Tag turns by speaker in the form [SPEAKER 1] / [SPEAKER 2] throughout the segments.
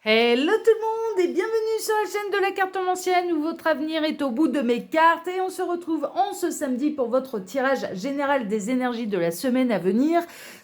[SPEAKER 1] Hello tout le monde et bienvenue sur la chaîne de la cartomancienne où votre avenir est au bout de mes cartes et on se retrouve en ce samedi pour votre tirage général des énergies de la semaine à venir.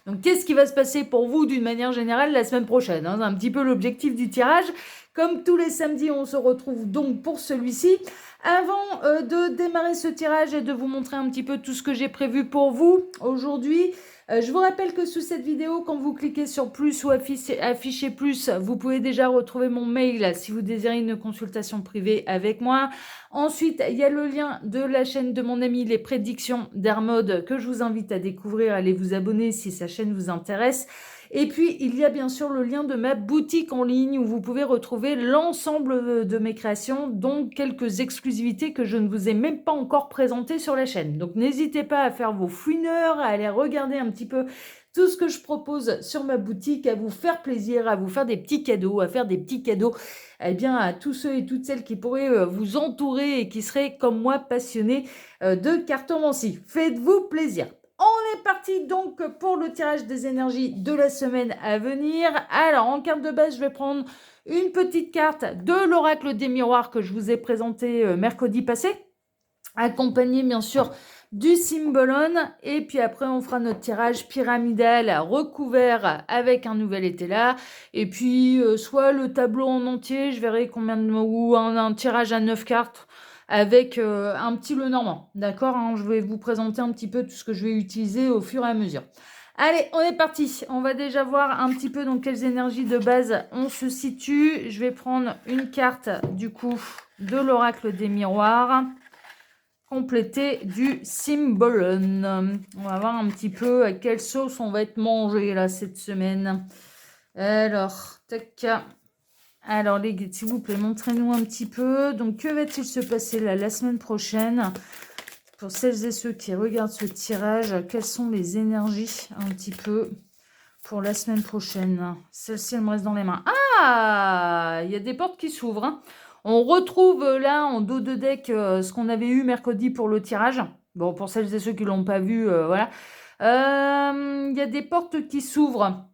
[SPEAKER 1] Donc qu'est-ce qui va se passer pour vous d'une manière générale la semaine prochaine, hein? C'est un petit peu l'objectif du tirage. Comme tous les samedis, on se retrouve donc pour celui-ci. Avant de démarrer ce tirage et de vous montrer un petit peu tout ce que j'ai prévu pour vous aujourd'hui, je vous rappelle que sous cette vidéo, quand vous cliquez sur plus ou afficher plus, vous pouvez déjà retrouver mon mail si vous désirez une consultation privée avec moi. Ensuite, il y a le lien de la chaîne de mon ami Les Prédictions d'Hermode que je vous invite à découvrir. Allez vous abonner si sa chaîne vous intéresse. Et puis, il y a bien sûr le lien de ma boutique en ligne où vous pouvez retrouver l'ensemble de mes créations, dont quelques exclusivités que je ne vous ai même pas encore présentées sur la chaîne. Donc, n'hésitez pas à faire vos fouineurs, à aller regarder un petit peu tout ce que je propose sur ma boutique, à vous faire plaisir, à vous faire des petits cadeaux, à faire des petits cadeaux à tous ceux et toutes celles qui pourraient vous entourer et qui seraient, comme moi, passionnés de cartomancie. Faites-vous plaisir. On est parti donc pour le tirage des énergies de la semaine à venir. Alors, en carte de base, je vais prendre une petite carte de l'oracle des miroirs que je vous ai présenté mercredi passé, accompagné bien sûr du Symbolon. Et puis après, on fera notre tirage pyramidal recouvert avec un nouvel étela. Et puis, soit le tableau en entier, je verrai combien de ou un tirage à 9 cartes avec un petit Lenormand. D'accord, hein, je vais vous présenter un petit peu tout ce que je vais utiliser au fur et à mesure. Allez, on est parti. On va déjà voir un petit peu dans quelles énergies de base on se situe. Je vais prendre une carte du coup de l'oracle des miroirs, complétée du Symbolon. On va voir un petit peu à quelle sauce on va être mangé là cette semaine. Alors, tac. Alors, les guides, s'il vous plaît, montrez-nous un petit peu. Donc, que va-t-il se passer là la semaine prochaine? Pour celles et ceux qui regardent ce tirage, quelles sont les énergies un petit peu pour la semaine prochaine? Celle-ci, elle me reste dans les mains. Ah, il y a des portes qui s'ouvrent, hein. On retrouve là en dos de deck ce qu'on avait eu mercredi pour le tirage. Bon, pour celles et ceux qui ne l'ont pas vu, voilà. Il y a des portes qui s'ouvrent.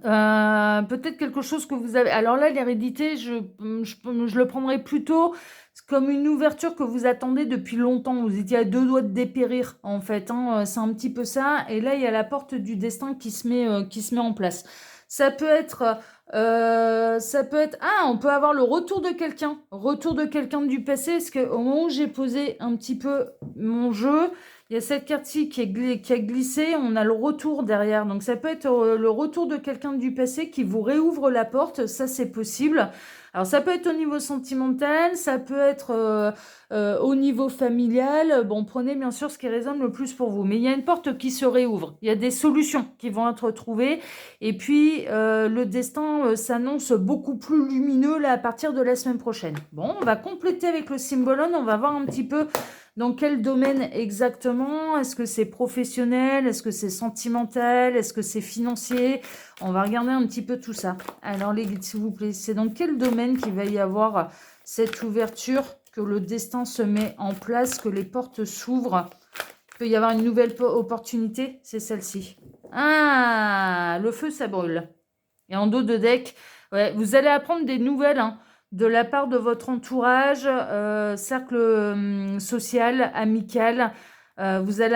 [SPEAKER 1] Peut-être quelque chose que vous avez. Alors là, l'hérédité, je le prendrais plutôt comme une ouverture que vous attendez depuis longtemps. Vous étiez à deux doigts de dépérir, en fait, hein. C'est un petit peu ça. Et là, il y a la porte du destin qui se met en place. Ça peut être. Ah, on peut avoir le retour de quelqu'un. Retour de quelqu'un du passé. Parce qu'au moment où j'ai posé un petit peu mon jeu, il y a cette carte-ci qui a glissé, on a le retour derrière. Donc ça peut être le retour de quelqu'un du passé qui vous réouvre la porte, ça c'est possible. Alors ça peut être au niveau sentimental, ça peut être au niveau familial. Bon, prenez bien sûr ce qui résonne le plus pour vous. Mais il y a une porte qui se réouvre, il y a des solutions qui vont être trouvées. Et puis le destin s'annonce beaucoup plus lumineux là à partir de la semaine prochaine. Bon, on va compléter avec le Symbolon, on va voir un petit peu dans quel domaine exactement? Est-ce que c'est professionnel? Est-ce que c'est sentimental? Est-ce que c'est financier? On va regarder un petit peu tout ça. Alors les guides, s'il vous plaît, c'est dans quel domaine qu'il va y avoir cette ouverture, que le destin se met en place, que les portes s'ouvrent? Il peut y avoir une nouvelle opportunité, c'est celle-ci. Ah, le feu, ça brûle. Et en dos de deck, ouais, vous allez apprendre des nouvelles, hein, de la part de votre entourage, cercle social, amical. Vous allez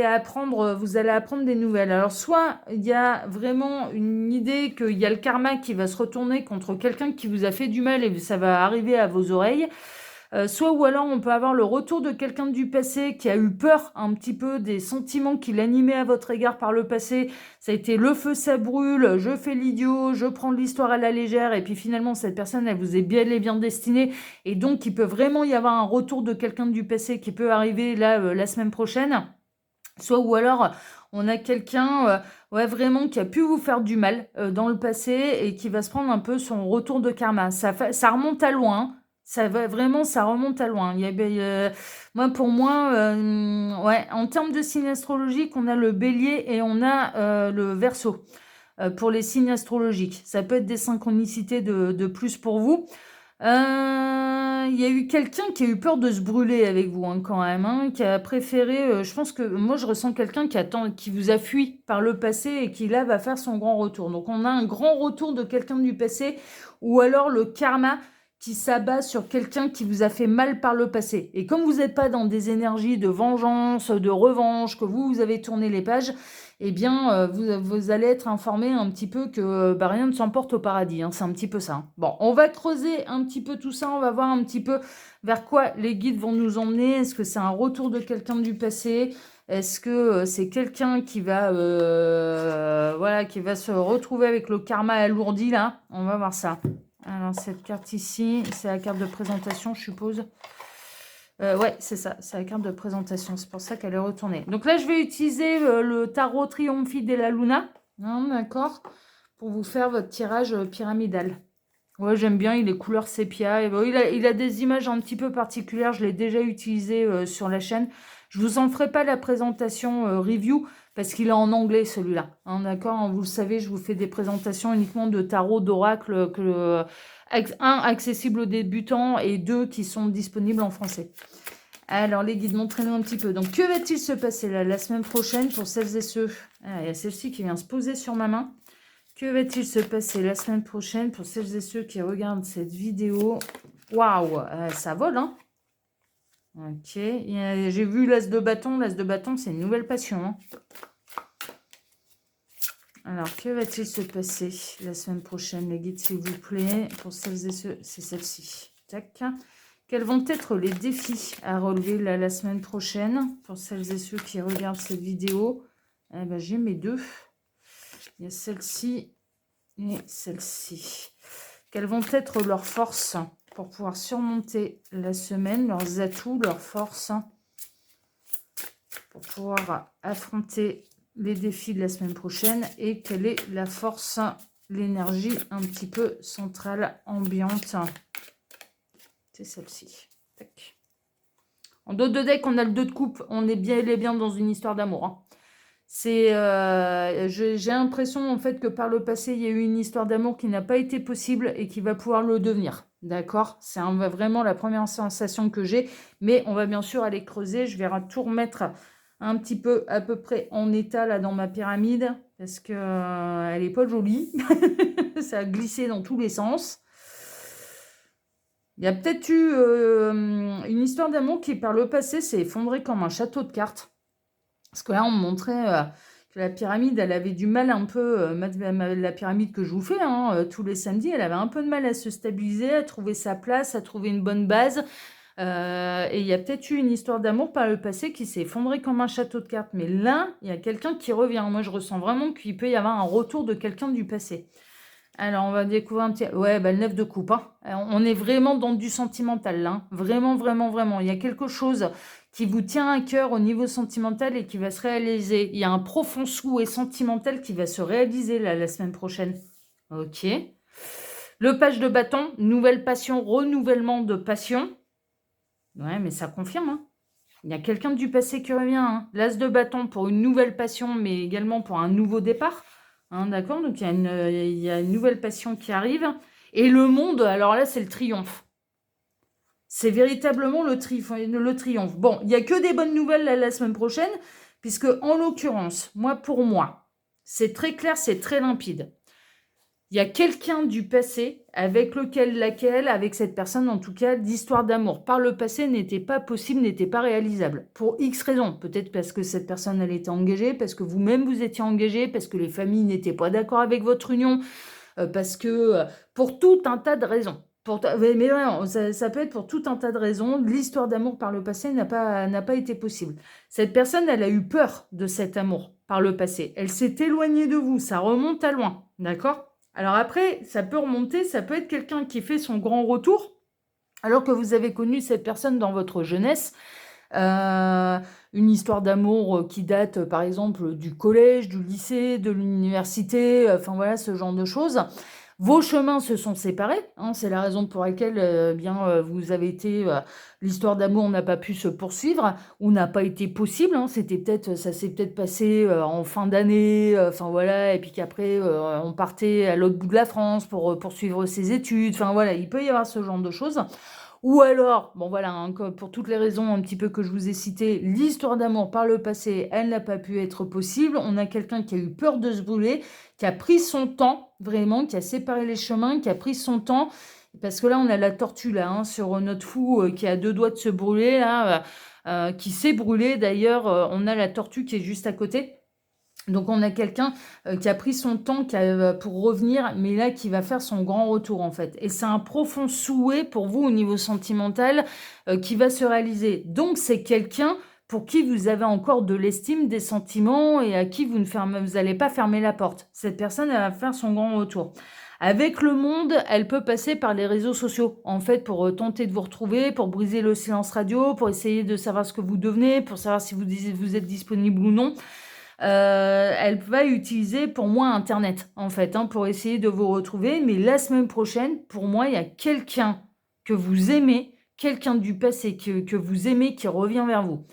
[SPEAKER 1] apprendre des nouvelles. Alors, soit il y a vraiment une idée qu'il y a le karma qui va se retourner contre quelqu'un qui vous a fait du mal et ça va arriver à vos oreilles. Soit ou alors on peut avoir le retour de quelqu'un du passé qui a eu peur un petit peu des sentiments qui l'animaient à votre égard par le passé. Ça a été le feu, ça brûle, je fais l'idiot, je prends l'histoire à la légère et puis finalement cette personne elle vous est bien et bien destinée et donc il peut vraiment y avoir un retour de quelqu'un du passé qui peut arriver là la semaine prochaine. Soit ou alors on a quelqu'un ouais, vraiment qui a pu vous faire du mal dans le passé et qui va se prendre un peu son retour de karma. Ça remonte à loin, hein. Ça va vraiment, ça remonte à loin. Moi, pour moi, ouais, en termes de signes astrologiques, on a le Bélier et on a le Verseau pour les signes astrologiques. Ça peut être des synchronicités de plus pour vous. il y a eu quelqu'un qui a eu peur de se brûler avec vous, hein, quand même, hein, qui a préféré. Je pense que moi, je ressens quelqu'un qui vous a fui par le passé et qui là va faire son grand retour. Donc, on a un grand retour de quelqu'un du passé, ou alors le karma qui s'abat sur quelqu'un qui vous a fait mal par le passé. Et comme vous n'êtes pas dans des énergies de vengeance, de revanche, que vous avez tourné les pages, eh bien, vous allez être informé un petit peu que rien ne s'emporte au paradis. Hein, c'est un petit peu ça. Hein. Bon, on va creuser un petit peu tout ça. On va voir un petit peu vers quoi les guides vont nous emmener. Est-ce que c'est un retour de quelqu'un du passé? Est-ce que c'est quelqu'un qui va, voilà, qui va se retrouver avec le karma alourdi, là? On va voir ça. Alors, cette carte ici, c'est la carte de présentation, je suppose. Ouais, c'est ça, c'est la carte de présentation, c'est pour ça qu'elle est retournée. Donc là, je vais utiliser le tarot Triomphe de la Luna, hein, d'accord, pour vous faire votre tirage pyramidal. Ouais, j'aime bien, il est couleur sépia. Et bon, il a des images un petit peu particulières, je l'ai déjà utilisé sur la chaîne. Je vous en ferai pas la présentation review, parce qu'il est en anglais celui-là. Hein, d'accord, hein, vous le savez, je vous fais des présentations uniquement de tarot, d'oracle, un accessible aux débutants et deux qui sont disponibles en français. Alors, les guides, montrez-nous un petit peu. Donc, que va-t-il se passer là, la semaine prochaine pour celles et ceux... Ah, il y a celle-ci qui vient se poser sur ma main. Que va-t-il se passer la semaine prochaine pour celles et ceux qui regardent cette vidéo? Waouh, ça vole, hein? Ok, j'ai vu l'as de bâton. L'as de bâton, c'est une nouvelle passion, hein. Alors, que va-t-il se passer la semaine prochaine, les guides, s'il vous plaît? Pour celles et ceux, c'est celle-ci. Tac. Quels vont être les défis à relever là, la semaine prochaine pour celles et ceux qui regardent cette vidéo? Eh ben, j'ai mes deux. Il y a celle-ci et celle-ci. Quelles vont être leurs forces pour pouvoir surmonter la semaine, leurs atouts, leurs forces pour pouvoir affronter les défis de la semaine prochaine, et quelle est la force, l'énergie un petit peu centrale, ambiante? C'est celle-ci. En dos de deck, on a le 2 de coupe. On est bien et bien dans une histoire d'amour. Hein. J'ai l'impression en fait que par le passé, il y a eu une histoire d'amour qui n'a pas été possible et qui va pouvoir le devenir. D'accord? C'est vraiment la première sensation que j'ai. Mais on va bien sûr aller creuser. Je vais tout remettre un petit peu à peu près en état là dans ma pyramide, parce que elle est pas jolie. Ça a glissé dans tous les sens. Il y a peut-être eu une histoire d'amour qui par le passé s'est effondrée comme un château de cartes. Parce que là on me montrait que la pyramide, elle avait du mal un peu, la pyramide que je vous fais hein, tous les samedis, elle avait un peu de mal à se stabiliser, à trouver sa place, à trouver une bonne base. Et il y a peut-être eu une histoire d'amour par le passé qui s'est effondrée comme un château de cartes. Mais là, il y a quelqu'un qui revient. Moi, je ressens vraiment qu'il peut y avoir un retour de quelqu'un du passé. Alors, on va découvrir un petit... Ouais, bah, le 9 de coupe. Hein. On est vraiment dans du sentimental, là. Hein. Vraiment, vraiment, vraiment. Il y a quelque chose qui vous tient à cœur au niveau sentimental et qui va se réaliser. Il y a un profond souhait sentimental qui va se réaliser, là, la semaine prochaine. Ok. Le page de bâton, nouvelle passion, renouvellement de passion. Ouais, mais ça confirme. Hein. Il y a quelqu'un du passé qui revient. Hein. L'as de bâton pour une nouvelle passion, mais également pour un nouveau départ. Hein, d'accord? Donc, il y a une nouvelle passion qui arrive. Et le monde, alors là, c'est le triomphe. C'est véritablement le triomphe. Bon, il n'y a que des bonnes nouvelles là, la semaine prochaine, puisque, en l'occurrence, pour moi, c'est très clair, c'est très limpide. Il y a quelqu'un du passé avec avec cette personne, en tout cas, l'histoire d'amour par le passé n'était pas possible, n'était pas réalisable. Pour X raisons. Peut-être parce que cette personne, elle était engagée, parce que vous-même, vous étiez engagé, parce que les familles n'étaient pas d'accord avec votre union, parce que... pour tout un tas de raisons. Mais vraiment, ça peut être pour tout un tas de raisons. L'histoire d'amour par le passé n'a pas été possible. Cette personne, elle a eu peur de cet amour par le passé. Elle s'est éloignée de vous. Ça remonte à loin. D'accord ? Alors après, ça peut remonter, ça peut être quelqu'un qui fait son grand retour, alors que vous avez connu cette personne dans votre jeunesse. Une histoire d'amour qui date, par exemple, du collège, du lycée, de l'université, enfin voilà, ce genre de choses. Vos chemins se sont séparés, hein, c'est la raison pour laquelle vous avez été... l'histoire d'amour n'a pas pu se poursuivre ou n'a pas été possible. Hein, ça s'est peut-être passé en fin d'année, enfin voilà, et puis qu'après on partait à l'autre bout de la France pour poursuivre ses études. Enfin voilà, il peut y avoir ce genre de choses. Ou alors, bon voilà, hein, pour toutes les raisons un petit peu que je vous ai citées, l'histoire d'amour par le passé, elle n'a pas pu être possible. On a quelqu'un qui a eu peur de se brûler, qui a pris son temps, vraiment, qui a séparé les chemins, qui a pris son temps. Parce que là, on a la tortue là, hein, sur notre fou qui a 2 doigts de se brûler, là, qui s'est brûlé. D'ailleurs, on a la tortue qui est juste à côté. Donc on a quelqu'un qui a pris son temps pour revenir, mais là qui va faire son grand retour en fait. Et c'est un profond souhait pour vous au niveau sentimental qui va se réaliser. Donc c'est quelqu'un pour qui vous avez encore de l'estime, des sentiments et à qui vous n'allez pas fermer la porte. Cette personne, elle va faire son grand retour. Avec le monde, elle peut passer par les réseaux sociaux, en fait, pour tenter de vous retrouver, pour briser le silence radio, pour essayer de savoir ce que vous devenez, pour savoir si vous êtes disponible ou non. Elle va utiliser pour moi Internet, en fait, hein, pour essayer de vous retrouver. Mais la semaine prochaine, pour moi, il y a quelqu'un que vous aimez, quelqu'un du passé que vous aimez qui revient vers vous.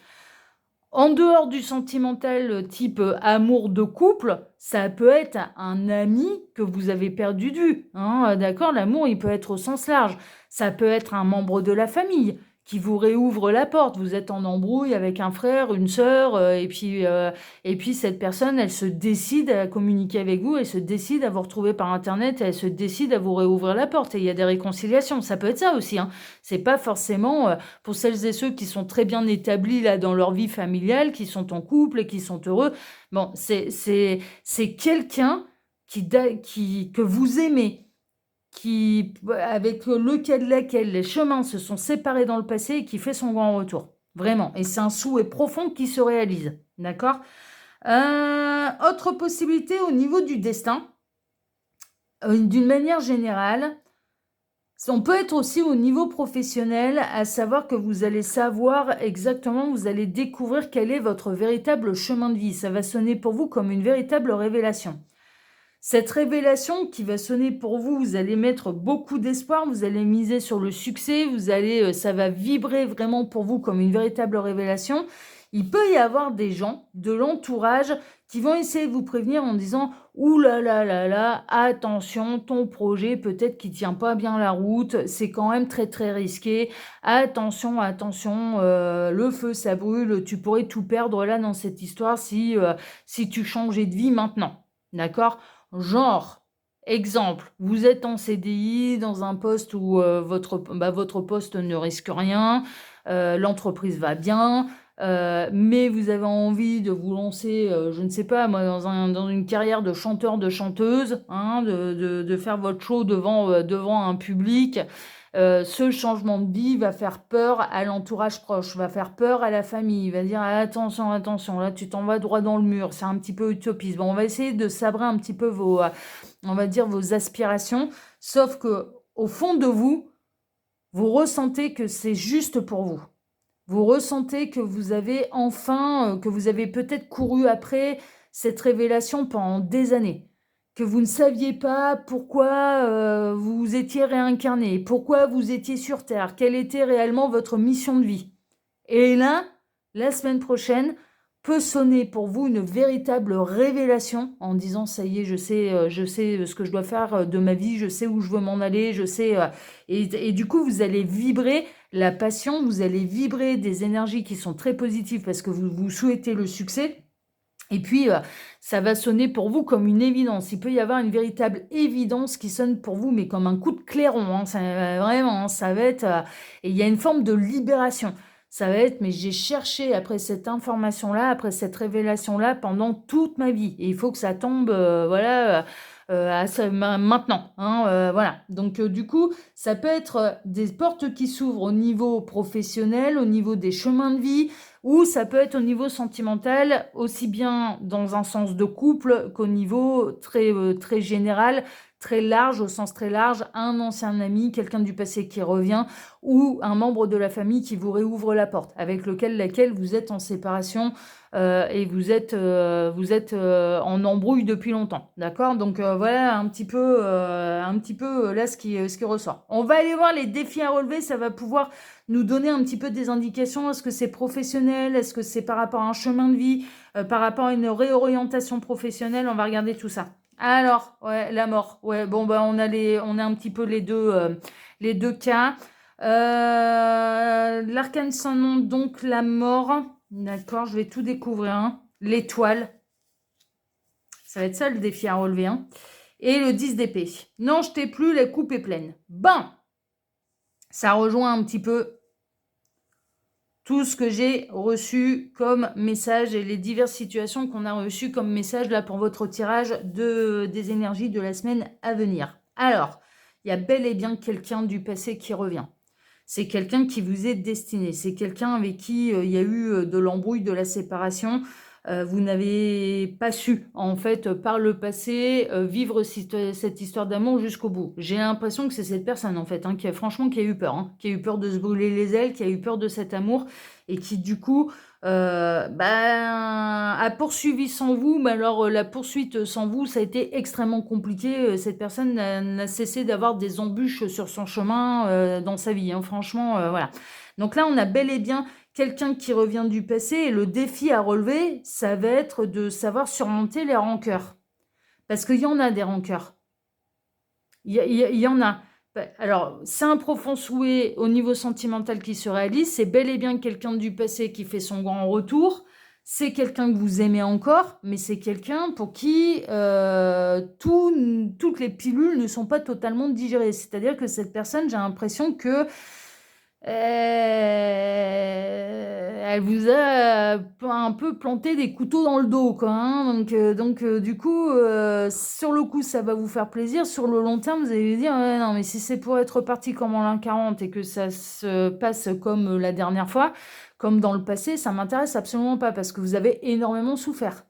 [SPEAKER 1] En dehors du sentimental type amour de couple, ça peut être un ami que vous avez perdu de vue. Hein, d'accord, l'amour, il peut être au sens large. Ça peut être un membre de la famille qui vous réouvre la porte. Vous êtes en embrouille avec un frère, une sœur, et puis cette personne, elle se décide à communiquer avec vous, elle se décide à vous retrouver par Internet, et elle se décide à vous réouvrir la porte. Et il y a des réconciliations. Ça peut être ça aussi. Hein. C'est pas forcément pour celles et ceux qui sont très bien établis là dans leur vie familiale, qui sont en couple et qui sont heureux. Bon, c'est quelqu'un que vous aimez, avec laquelle les chemins se sont séparés dans le passé et qui fait son grand retour. Vraiment. Et c'est un souhait profond qui se réalise. D'accord. Autre possibilité au niveau du destin, d'une manière générale, on peut être aussi au niveau professionnel, à savoir que vous allez savoir exactement, vous allez découvrir quel est votre véritable chemin de vie. Ça va sonner pour vous comme une véritable révélation. Cette révélation qui va sonner pour vous, vous allez mettre beaucoup d'espoir, vous allez miser sur le succès, ça va vibrer vraiment pour vous comme une véritable révélation. Il peut y avoir des gens de l'entourage qui vont essayer de vous prévenir en disant « Ouh là là là là, attention, ton projet peut-être qu'il tient pas bien la route, c'est quand même très très risqué. Attention, attention, le feu ça brûle, tu pourrais tout perdre là dans cette histoire si tu changeais de vie maintenant. » D'accord ? Genre, exemple, vous êtes en CDI dans un poste où votre poste ne risque rien, l'entreprise va bien, mais vous avez envie de vous lancer, je ne sais pas moi, dans une carrière de chanteur, de chanteuse, hein, de faire votre show devant un public. Ce changement de vie va faire peur à l'entourage proche, va faire peur à la famille, va dire ah, attention, attention, là tu t'en vas droit dans le mur, c'est un petit peu utopiste. Bon, on va essayer de sabrer un petit peu vos aspirations, sauf que au fond de vous, vous ressentez que c'est juste pour vous. Vous ressentez que vous avez enfin, que vous avez peut-être couru après cette révélation pendant des années, que vous ne saviez pas pourquoi vous étiez réincarné, pourquoi vous étiez sur Terre, quelle était réellement votre mission de vie. Et là, la semaine prochaine, peut sonner pour vous une véritable révélation en disant ça y est, je sais ce que je dois faire de ma vie, je sais où je veux m'en aller, je sais et du coup vous allez vibrer la passion, vous allez vibrer des énergies qui sont très positives parce que vous souhaitez le succès. Et puis, ça va sonner pour vous comme une évidence. Il peut y avoir une véritable évidence qui sonne pour vous, mais comme un coup de clairon. Hein. Vraiment, hein, ça va être... et il y a une forme de libération. Ça va être, mais j'ai cherché après cette information-là, après cette révélation-là pendant toute ma vie. Et il faut que ça tombe, maintenant. Hein, voilà. Donc, du coup, ça peut être des portes qui s'ouvrent au niveau professionnel, au niveau des chemins de vie, ou ça peut être au niveau sentimental, aussi bien dans un sens de couple qu'au niveau très général, très large, au sens très large, un ancien ami, quelqu'un du passé qui revient, ou un membre de la famille qui vous réouvre la porte, avec laquelle vous êtes en séparation et vous êtes en embrouille depuis longtemps. D'accord ? Donc voilà un petit peu là ce qui ressort. On va aller voir les défis à relever, ça va pouvoir nous donner un petit peu des indications. Est-ce que c'est professionnel? Est-ce que c'est par rapport à un chemin de vie? Par rapport à une réorientation professionnelle? On va regarder tout ça. Alors, ouais, la mort. Ouais, bon, bah, on a un petit peu les deux cas. L'arcane sans nom, donc la mort. D'accord, je vais tout découvrir. Hein. L'étoile. Ça va être ça le défi à relever. Hein. Et le 10 d'épée. Non, je t'ai plus, la coupe est pleine. Bon, ça rejoint un petit peu tout ce que j'ai reçu comme message et les diverses situations qu'on a reçues comme message là pour votre tirage des énergies de la semaine à venir. Alors, il y a bel et bien quelqu'un du passé qui revient. C'est quelqu'un qui vous est destiné. C'est quelqu'un avec qui il y a eu de l'embrouille, de la séparation. Vous n'avez pas su, en fait, par le passé, vivre cette histoire d'amour jusqu'au bout. J'ai l'impression que c'est cette personne, en fait, hein, qui a eu peur. Hein, qui a eu peur de se brûler les ailes, qui a eu peur de cet amour et qui, du coup, a poursuivi sans vous. Mais alors, la poursuite sans vous, ça a été extrêmement compliqué. Cette personne n'a cessé d'avoir des embûches sur son chemin dans sa vie. Hein, franchement, voilà. Donc là, on a bel et bien quelqu'un qui revient du passé et le défi à relever, ça va être de savoir surmonter les rancœurs. Parce qu'il y en a des rancœurs. Il y en a. Alors, c'est un profond souhait au niveau sentimental qui se réalise. C'est bel et bien quelqu'un du passé qui fait son grand retour. C'est quelqu'un que vous aimez encore, mais c'est quelqu'un pour qui toutes les pilules ne sont pas totalement digérées. C'est-à-dire que cette personne, j'ai l'impression que elle vous a un peu planté des couteaux dans le dos, quoi. Hein. Donc, du coup, sur le coup, ça va vous faire plaisir. Sur le long terme, vous allez vous dire, ouais, non, mais si c'est pour être parti comme en l'an 40 et que ça se passe comme la dernière fois, comme dans le passé, ça m'intéresse absolument pas parce que vous avez énormément souffert.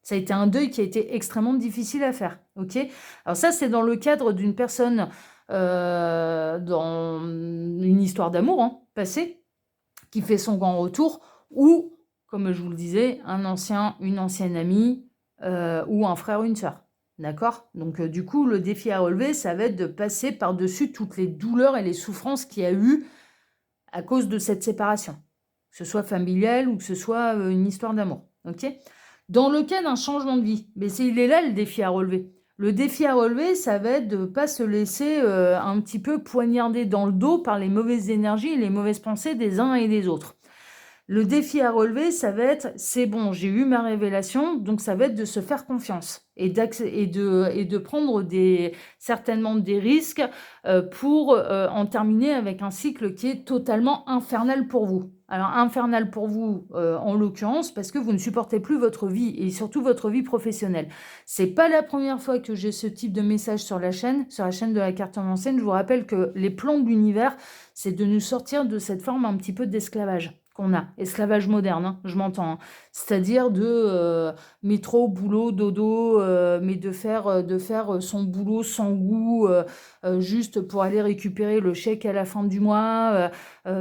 [SPEAKER 1] Ça a été un deuil qui a été extrêmement difficile à faire. Ok. Alors ça, c'est dans le cadre d'une personne dans une histoire d'amour hein, passée, qui fait son grand retour, ou, comme je vous le disais, une ancienne amie, ou un frère ou une sœur. D'accord. Donc, du coup, le défi à relever, ça va être de passer par-dessus toutes les douleurs et les souffrances qu'il y a eu à cause de cette séparation. Que ce soit familiale ou que ce soit une histoire d'amour. Ok. Dans le cas d'un changement de vie, mais il est là le défi à relever. Le défi à relever, ça va être de ne pas se laisser un petit peu poignarder dans le dos par les mauvaises énergies et les mauvaises pensées des uns et des autres. Le défi à relever, ça va être, c'est bon, j'ai eu ma révélation, donc ça va être de se faire confiance et de prendre certainement des risques pour en terminer avec un cycle qui est totalement infernal pour vous. Alors infernal pour vous en l'occurrence parce que vous ne supportez plus votre vie et surtout votre vie professionnelle. C'est pas la première fois que j'ai ce type de message sur la chaîne de la cartomancienne. Je vous rappelle que les plans de l'univers, c'est de nous sortir de cette forme un petit peu d'esclavage qu'on a, esclavage moderne, hein, je m'entends, hein. C'est-à-dire de métro, boulot, dodo, mais de faire son boulot sans goût, juste pour aller récupérer le chèque à la fin du mois,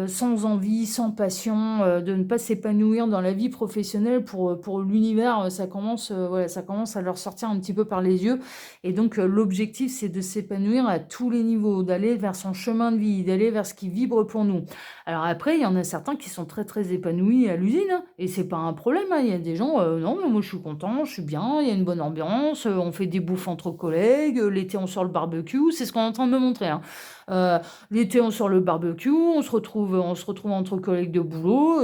[SPEAKER 1] sans envie, sans passion, de ne pas s'épanouir dans la vie professionnelle pour l'univers, ça commence à leur sortir un petit peu par les yeux. Et donc, l'objectif, c'est de s'épanouir à tous les niveaux, d'aller vers son chemin de vie, d'aller vers ce qui vibre pour nous. Alors après, il y en a certains qui sont très très épanouis à l'usine, hein, et c'est pas un problème. Hein. Il y a des gens, non, mais moi je suis content, je suis bien, il y a une bonne ambiance, on fait des bouffes entre collègues, l'été on sort le barbecue, c'est ce qu'on est en train de me montrer. Hein. L'été on sort le barbecue, on se retrouve entre collègues de boulot,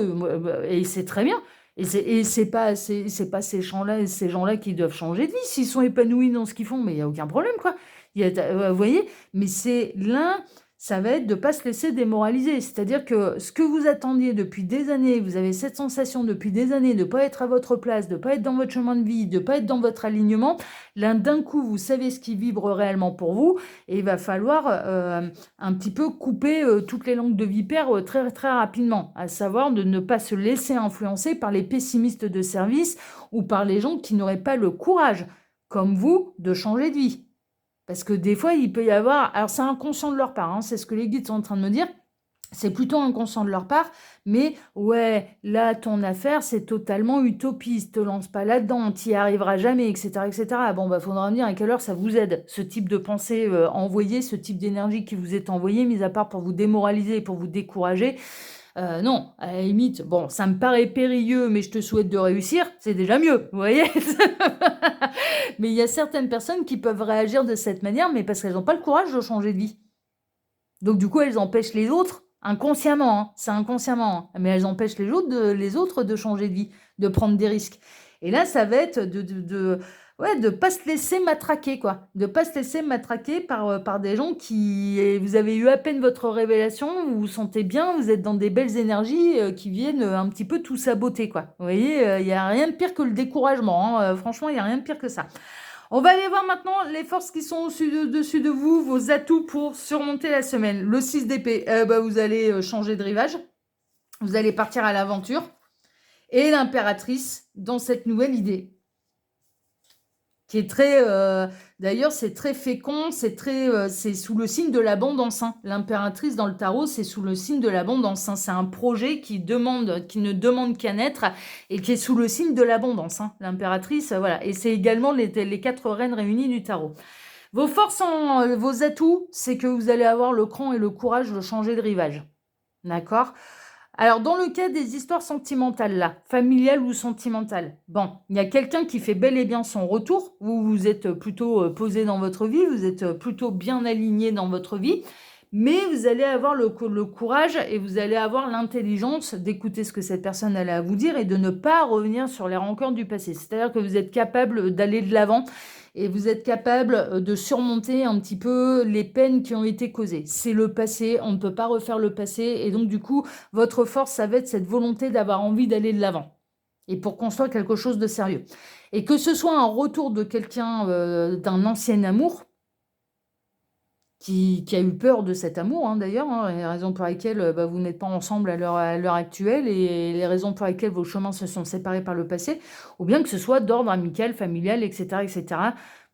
[SPEAKER 1] et c'est très bien. Et c'est pas ces gens-là qui doivent changer de vie s'ils sont épanouis dans ce qu'ils font, mais il y a aucun problème quoi. Vous voyez, mais c'est l'un. Ça va être de ne pas se laisser démoraliser. C'est-à-dire que ce que vous attendiez depuis des années, vous avez cette sensation depuis des années de ne pas être à votre place, de ne pas être dans votre chemin de vie, de ne pas être dans votre alignement, là d'un coup, vous savez ce qui vibre réellement pour vous et il va falloir un petit peu couper toutes les langues de vipère très, très rapidement, à savoir de ne pas se laisser influencer par les pessimistes de service ou par les gens qui n'auraient pas le courage, comme vous, de changer de vie. Parce que des fois, il peut y avoir... Alors, c'est inconscient de leur part, hein, c'est ce que les guides sont en train de me dire. C'est plutôt inconscient de leur part, mais ouais, là, ton affaire, c'est totalement utopiste. Te lance pas là-dedans, tu n'y arriveras jamais, etc., etc. Bon, faudra me dire à quelle heure ça vous aide, ce type de pensée envoyée, ce type d'énergie qui vous est envoyée, mis à part pour vous démoraliser et pour vous décourager. Non, à la limite, bon, ça me paraît périlleux, mais je te souhaite de réussir, c'est déjà mieux, vous voyez. Mais il y a certaines personnes qui peuvent réagir de cette manière, mais parce qu'elles n'ont pas le courage de changer de vie. Donc, du coup, elles empêchent les autres, inconsciemment, hein, c'est inconsciemment, hein, mais elles empêchent les autres de changer de vie, de prendre des risques. Et là, ça va être ouais, de pas se laisser matraquer, quoi. De pas se laisser matraquer par des gens qui... Vous avez eu à peine votre révélation, vous vous sentez bien, vous êtes dans des belles énergies qui viennent un petit peu tout saboter, quoi. Vous voyez, il n'y a rien de pire que le découragement, hein. Franchement, il n'y a rien de pire que ça. On va aller voir maintenant les forces qui sont au-dessus de vous, vos atouts pour surmonter la semaine. Le 6 d'épée, vous allez changer de rivage, vous allez partir à l'aventure. Et l'impératrice dans cette nouvelle idée, qui est très... D'ailleurs, c'est très fécond, c'est sous le signe de l'abondance. Hein. L'impératrice dans le tarot, c'est sous le signe de l'abondance. Hein. C'est un projet qui ne demande qu'à naître et qui est sous le signe de l'abondance. Hein. L'impératrice, voilà. Et c'est également les 4 reines réunies du tarot. Vos forces, vos atouts, c'est que vous allez avoir le cran et le courage de changer de rivage. D'accord ? Alors, dans le cas des histoires sentimentales, là, familiales ou sentimentales, bon, il y a quelqu'un qui fait bel et bien son retour. Vous êtes plutôt posé dans votre vie, vous êtes plutôt bien aligné dans votre vie, mais vous allez avoir le courage et vous allez avoir l'intelligence d'écouter ce que cette personne a à vous dire et de ne pas revenir sur les rancœurs du passé. C'est-à-dire que vous êtes capable d'aller de l'avant et vous êtes capable de surmonter un petit peu les peines qui ont été causées. C'est le passé, on ne peut pas refaire le passé, et donc du coup, votre force, ça va être cette volonté d'avoir envie d'aller de l'avant, et pour construire quelque chose de sérieux. Et que ce soit un retour de quelqu'un, d'un ancien amour, qui a eu peur de cet amour, hein, d'ailleurs, hein, les raisons pour lesquelles vous n'êtes pas ensemble à l'heure actuelle et les raisons pour lesquelles vos chemins se sont séparés par le passé, ou bien que ce soit d'ordre amical, familial, etc., etc.,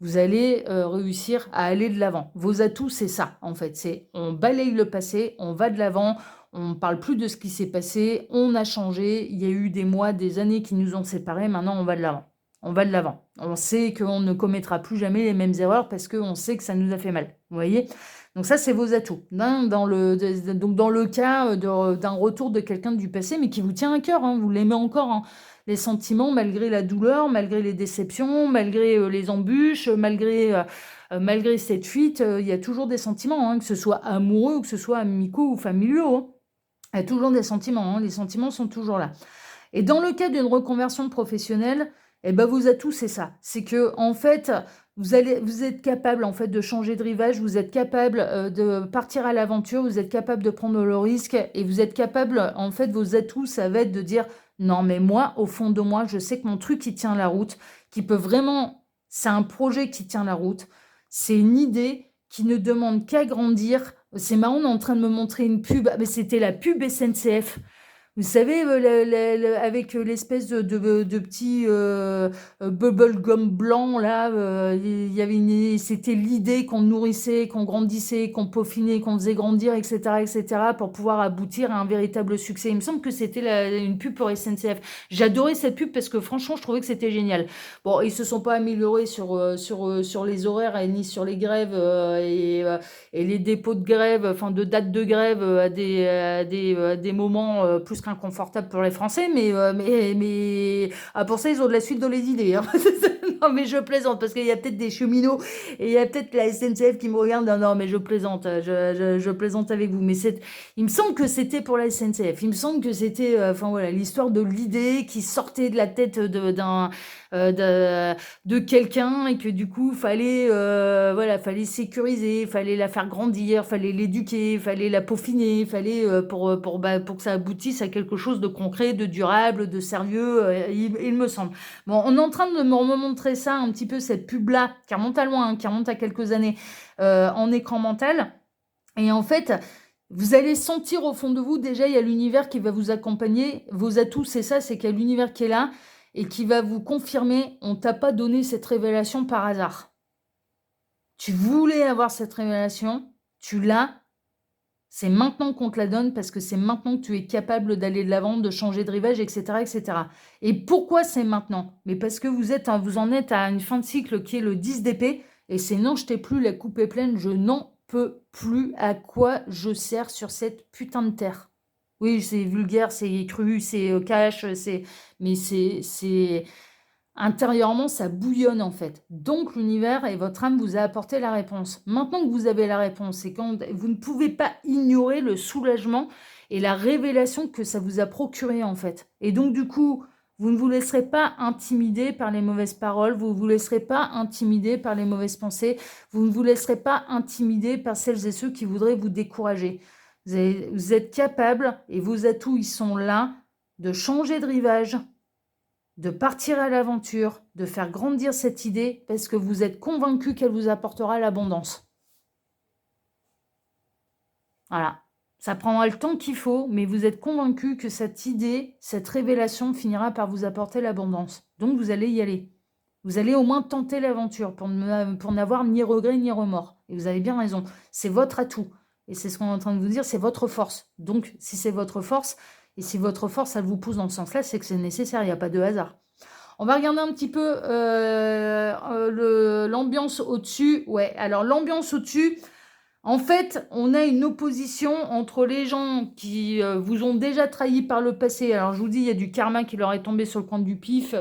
[SPEAKER 1] vous allez réussir à aller de l'avant. Vos atouts, c'est ça, en fait. C'est on balaye le passé, on va de l'avant, on ne parle plus de ce qui s'est passé, on a changé, il y a eu des mois, des années qui nous ont séparés, maintenant on va de l'avant. On va de l'avant. On sait qu'on ne commettra plus jamais les mêmes erreurs parce qu'on sait que ça nous a fait mal. Vous voyez ? Donc ça, c'est vos atouts. Donc dans le cas d'un retour de quelqu'un du passé, mais qui vous tient à cœur, hein, vous l'aimez encore, hein. Les sentiments, malgré la douleur, malgré les déceptions, malgré les embûches, malgré cette fuite, il y a toujours des sentiments, hein, que ce soit amoureux, que ce soit amicaux ou familiaux. Hein. Il y a toujours des sentiments, hein, les sentiments sont toujours là. Et dans le cas d'une reconversion professionnelle, vos atouts, c'est ça. C'est que, en fait, vous êtes capable, en fait, de changer de rivage, vous êtes capable de partir à l'aventure, vous êtes capable de prendre le risque, et vous êtes capable, en fait, vos atouts, ça va être de dire, non, mais moi, au fond de moi, je sais que mon truc, il tient la route, qui peut vraiment, c'est un projet qui tient la route, c'est une idée qui ne demande qu'à grandir. C'est marrant, on est en train de me montrer une pub, mais c'était la pub SNCF. Vous savez, avec l'espèce de petit bubble gum blanc, là, il y avait c'était l'idée qu'on nourrissait, qu'on grandissait, qu'on peaufinait, qu'on faisait grandir, etc., pour pouvoir aboutir à un véritable succès. Il me semble que c'était une pub pour SNCF. J'adorais cette pub parce que franchement, je trouvais que c'était génial. Bon, ils se sont pas améliorés sur les horaires ni sur les grèves et les dépôts de grève, enfin de dates de grève à des moments plus inconfortable pour les Français, mais pour ça, ils ont de la suite dans les idées. Hein. Non, mais je plaisante, parce qu'il y a peut-être des cheminots, et il y a peut-être la SNCF qui me regarde. Non, mais je plaisante, je plaisante avec vous. Mais il me semble que c'était pour la SNCF. Il me semble que c'était l'histoire de l'idée qui sortait de la tête de quelqu'un, et que du coup, fallait sécuriser, fallait la faire grandir, fallait l'éduquer, fallait la peaufiner, fallait pour que ça aboutisse à quelque chose de concret, de durable, de sérieux, il me semble. Bon, on est en train de me remontrer ça un petit peu, cette pub-là, qui remonte à loin, hein, qui remonte à quelques années, en écran mental. Et en fait, vous allez sentir au fond de vous, déjà, il y a l'univers qui va vous accompagner. Vos atouts, c'est ça, c'est qu'il y a l'univers qui est là et qui va vous confirmer, on t'a pas donné cette révélation par hasard. Tu voulais avoir cette révélation, tu l'as. C'est maintenant qu'on te la donne parce que c'est maintenant que tu es capable d'aller de l'avant, de changer de rivage, etc., etc. Et pourquoi c'est maintenant ? Mais parce que vous en êtes à une fin de cycle qui est le 10 d'épée, et c'est non, je t'ai plus, la coupe est pleine, je n'en peux plus. À quoi je sers sur cette putain de terre ? Oui, c'est vulgaire, c'est cru, c'est cash, mais c'est Intérieurement, ça bouillonne en fait. Donc l'univers et votre âme vous a apporté la réponse. Maintenant que vous avez la réponse, c'est quand vous ne pouvez pas ignorer le soulagement et la révélation que ça vous a procuré en fait. Et donc du coup, vous ne vous laisserez pas intimider par les mauvaises paroles, vous ne vous laisserez pas intimider par les mauvaises pensées, vous ne vous laisserez pas intimider par celles et ceux qui voudraient vous décourager. Vous êtes capable, et vos atouts, ils sont là, de changer de rivage, de partir à l'aventure, de faire grandir cette idée parce que vous êtes convaincu qu'elle vous apportera l'abondance. Voilà. Ça prendra le temps qu'il faut, mais vous êtes convaincu que cette idée, cette révélation finira par vous apporter l'abondance. Donc vous allez y aller. Vous allez au moins tenter l'aventure pour n'avoir ni regret ni remords. Et vous avez bien raison. C'est votre atout. Et c'est ce qu'on est en train de vous dire, c'est votre force. Donc si c'est votre force, et si votre force, elle vous pousse dans ce sens-là, c'est que c'est nécessaire, il n'y a pas de hasard. On va regarder un petit peu l'ambiance au-dessus. Ouais, alors l'ambiance au-dessus, en fait, on a une opposition entre les gens qui vous ont déjà trahi par le passé. Alors je vous dis, il y a du karma qui leur est tombé sur le coin du pif.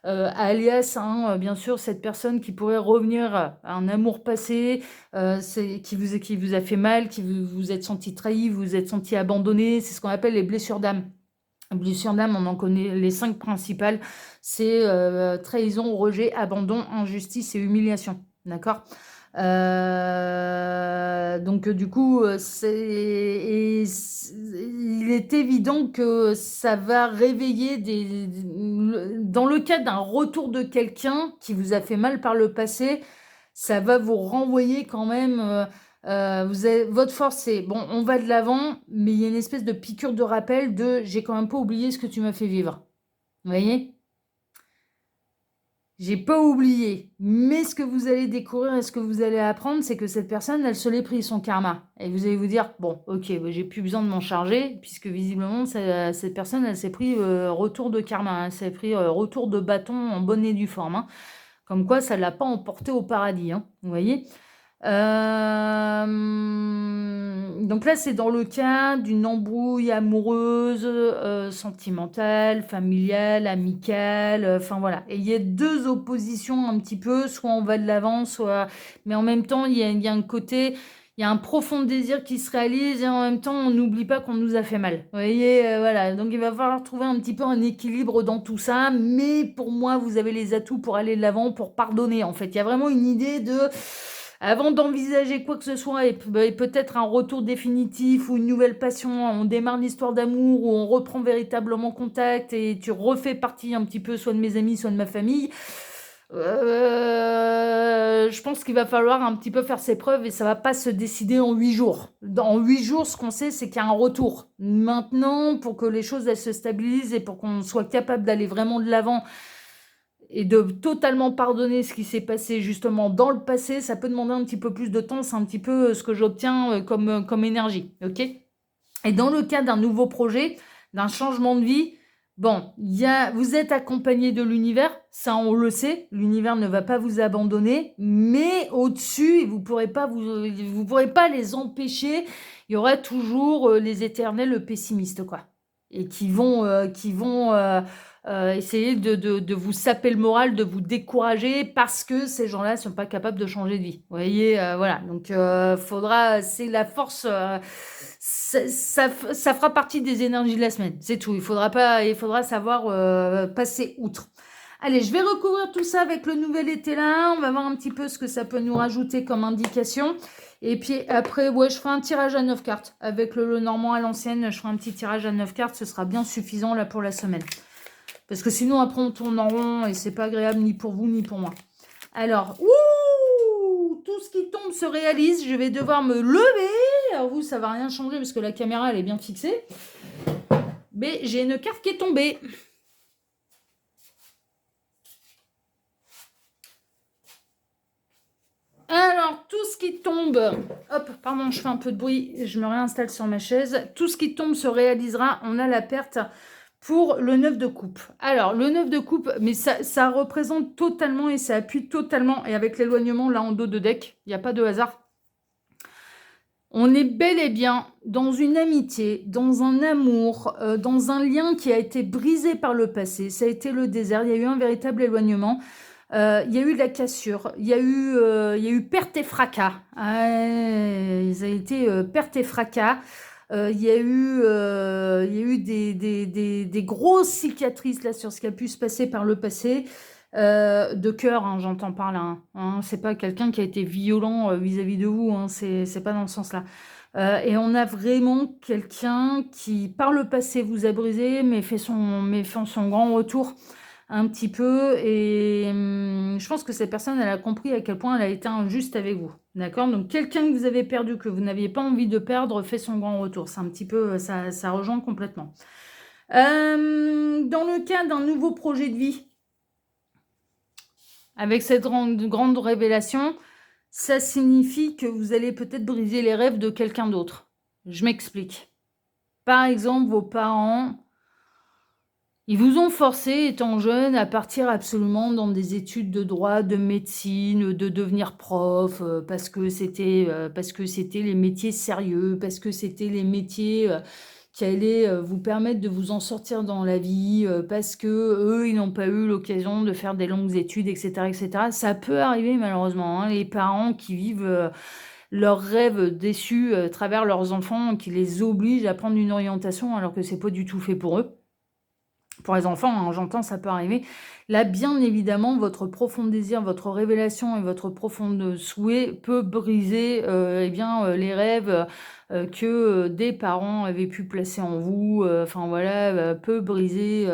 [SPEAKER 1] Alias, bien sûr, cette personne qui pourrait revenir à un amour passé, qui vous a fait mal, qui vous êtes senti trahi, vous vous êtes senti abandonné. C'est ce qu'on appelle les blessures d'âme. Les blessures d'âme, on en connaît les 5 principales. C'est trahison, rejet, abandon, injustice et humiliation. D'accord ? Donc du coup, il est évident que ça va réveiller dans le cas d'un retour de quelqu'un qui vous a fait mal par le passé, ça va vous renvoyer quand même. Votre force, c'est bon, on va de l'avant, mais il y a une espèce de piqûre de rappel de j'ai quand même pas oublié ce que tu m'as fait vivre. Vous voyez ? J'ai pas oublié, mais ce que vous allez découvrir et ce que vous allez apprendre, c'est que cette personne, elle se l'est pris son karma. Et vous allez vous dire, bon, ok, j'ai plus besoin de m'en charger, puisque visiblement, cette personne, elle s'est pris retour de karma, elle s'est pris retour de bâton en bonne et due forme. Comme quoi, ça ne l'a pas emporté au paradis, vous voyez. Donc là, c'est dans le cas d'une embrouille amoureuse, sentimentale, familiale, amicale, enfin voilà. Et il y a 2 oppositions un petit peu, soit on va de l'avant, soit... Mais en même temps, il y a un côté, il y a un profond désir qui se réalise et en même temps, on n'oublie pas qu'on nous a fait mal. Vous voyez, voilà. Donc il va falloir trouver un petit peu un équilibre dans tout ça, mais pour moi, vous avez les atouts pour aller de l'avant, pour pardonner. En fait, il y a vraiment une idée de... Avant d'envisager quoi que ce soit et peut-être un retour définitif ou une nouvelle passion, on démarre l'histoire d'amour ou on reprend véritablement contact et tu refais partie un petit peu soit de mes amis, soit de ma famille. Je pense qu'il va falloir un petit peu faire ses preuves et ça va pas se décider en 8 jours. En 8 jours, ce qu'on sait, c'est qu'il y a un retour. Maintenant, pour que les choses elles se stabilisent et pour qu'on soit capable d'aller vraiment de l'avant et de totalement pardonner ce qui s'est passé justement dans le passé, ça peut demander un petit peu plus de temps. C'est un petit peu ce que j'obtiens comme énergie. Ok ? Et dans le cas d'un nouveau projet, d'un changement de vie, bon, vous êtes accompagné de l'univers, ça on le sait, l'univers ne va pas vous abandonner, mais au-dessus, vous pourrez pas les empêcher, il y aura toujours les éternels pessimistes, quoi. Et qui vont essayer de vous saper le moral, de vous décourager parce que ces gens-là ne sont pas capables de changer de vie. Vous voyez, voilà. Donc, c'est la force. Ça fera partie des énergies de la semaine. C'est tout. Il faudra savoir passer outre. Allez, je vais recouvrir tout ça avec le nouvel été là. On va voir un petit peu ce que ça peut nous rajouter comme indication. Et puis après, ouais, je ferai un tirage à 9 cartes. Avec le Normand à l'ancienne, je ferai un petit tirage à 9 cartes. Ce sera bien suffisant là pour la semaine. Parce que sinon, après, on tourne en rond et c'est pas agréable ni pour vous ni pour moi. Alors, tout ce qui tombe se réalise. Je vais devoir me lever. Alors vous, ça va rien changer parce que la caméra, elle est bien fixée. Mais j'ai une carte qui est tombée. Alors, tout ce qui tombe... Hop, pardon, je fais un peu de bruit. Je me réinstalle sur ma chaise. Tout ce qui tombe se réalisera. On a la perte... pour le 9 de coupe. Alors, le 9 de coupe, mais ça représente totalement et ça appuie totalement. Et avec l'éloignement, là, en dos de deck, il n'y a pas de hasard. On est bel et bien dans une amitié, dans un amour, dans un lien qui a été brisé par le passé. Ça a été le désert, il y a eu un véritable éloignement. Il y a eu de la cassure, il y a eu perte et fracas. Ouais, ça a été perte et fracas. Il y a eu des grosses cicatrices là sur ce qui a pu se passer par le passé. De cœur, hein, j'entends par là. C'est pas quelqu'un qui a été violent vis-à-vis de vous. C'est pas dans ce sens-là. Et on a vraiment quelqu'un qui, par le passé, vous a brisé, mais fait son grand retour un petit peu. Et je pense que cette personne, elle a compris à quel point elle a été injuste avec vous. D'accord? Donc, quelqu'un que vous avez perdu, que vous n'aviez pas envie de perdre, fait son grand retour. C'est un petit peu, ça rejoint complètement. Dans le cas d'un nouveau projet de vie, avec cette grande révélation, ça signifie que vous allez peut-être briser les rêves de quelqu'un d'autre. Je m'explique. Par exemple, vos parents, ils vous ont forcé, étant jeune, à partir absolument dans des études de droit, de médecine, de devenir prof, parce que c'était les métiers sérieux, parce que c'était les métiers qui allaient vous permettre de vous en sortir dans la vie, parce que eux, ils n'ont pas eu l'occasion de faire des longues études, etc., etc. Ça peut arriver malheureusement, hein, les parents qui vivent leurs rêves déçus à travers leurs enfants, qui les obligent à prendre une orientation alors que c'est pas du tout fait pour eux. Pour les enfants, hein, j'entends, ça peut arriver. Là, bien évidemment, votre profond désir, votre révélation et votre profond souhait peut briser les rêves que des parents avaient pu placer en vous. Enfin voilà, peut briser.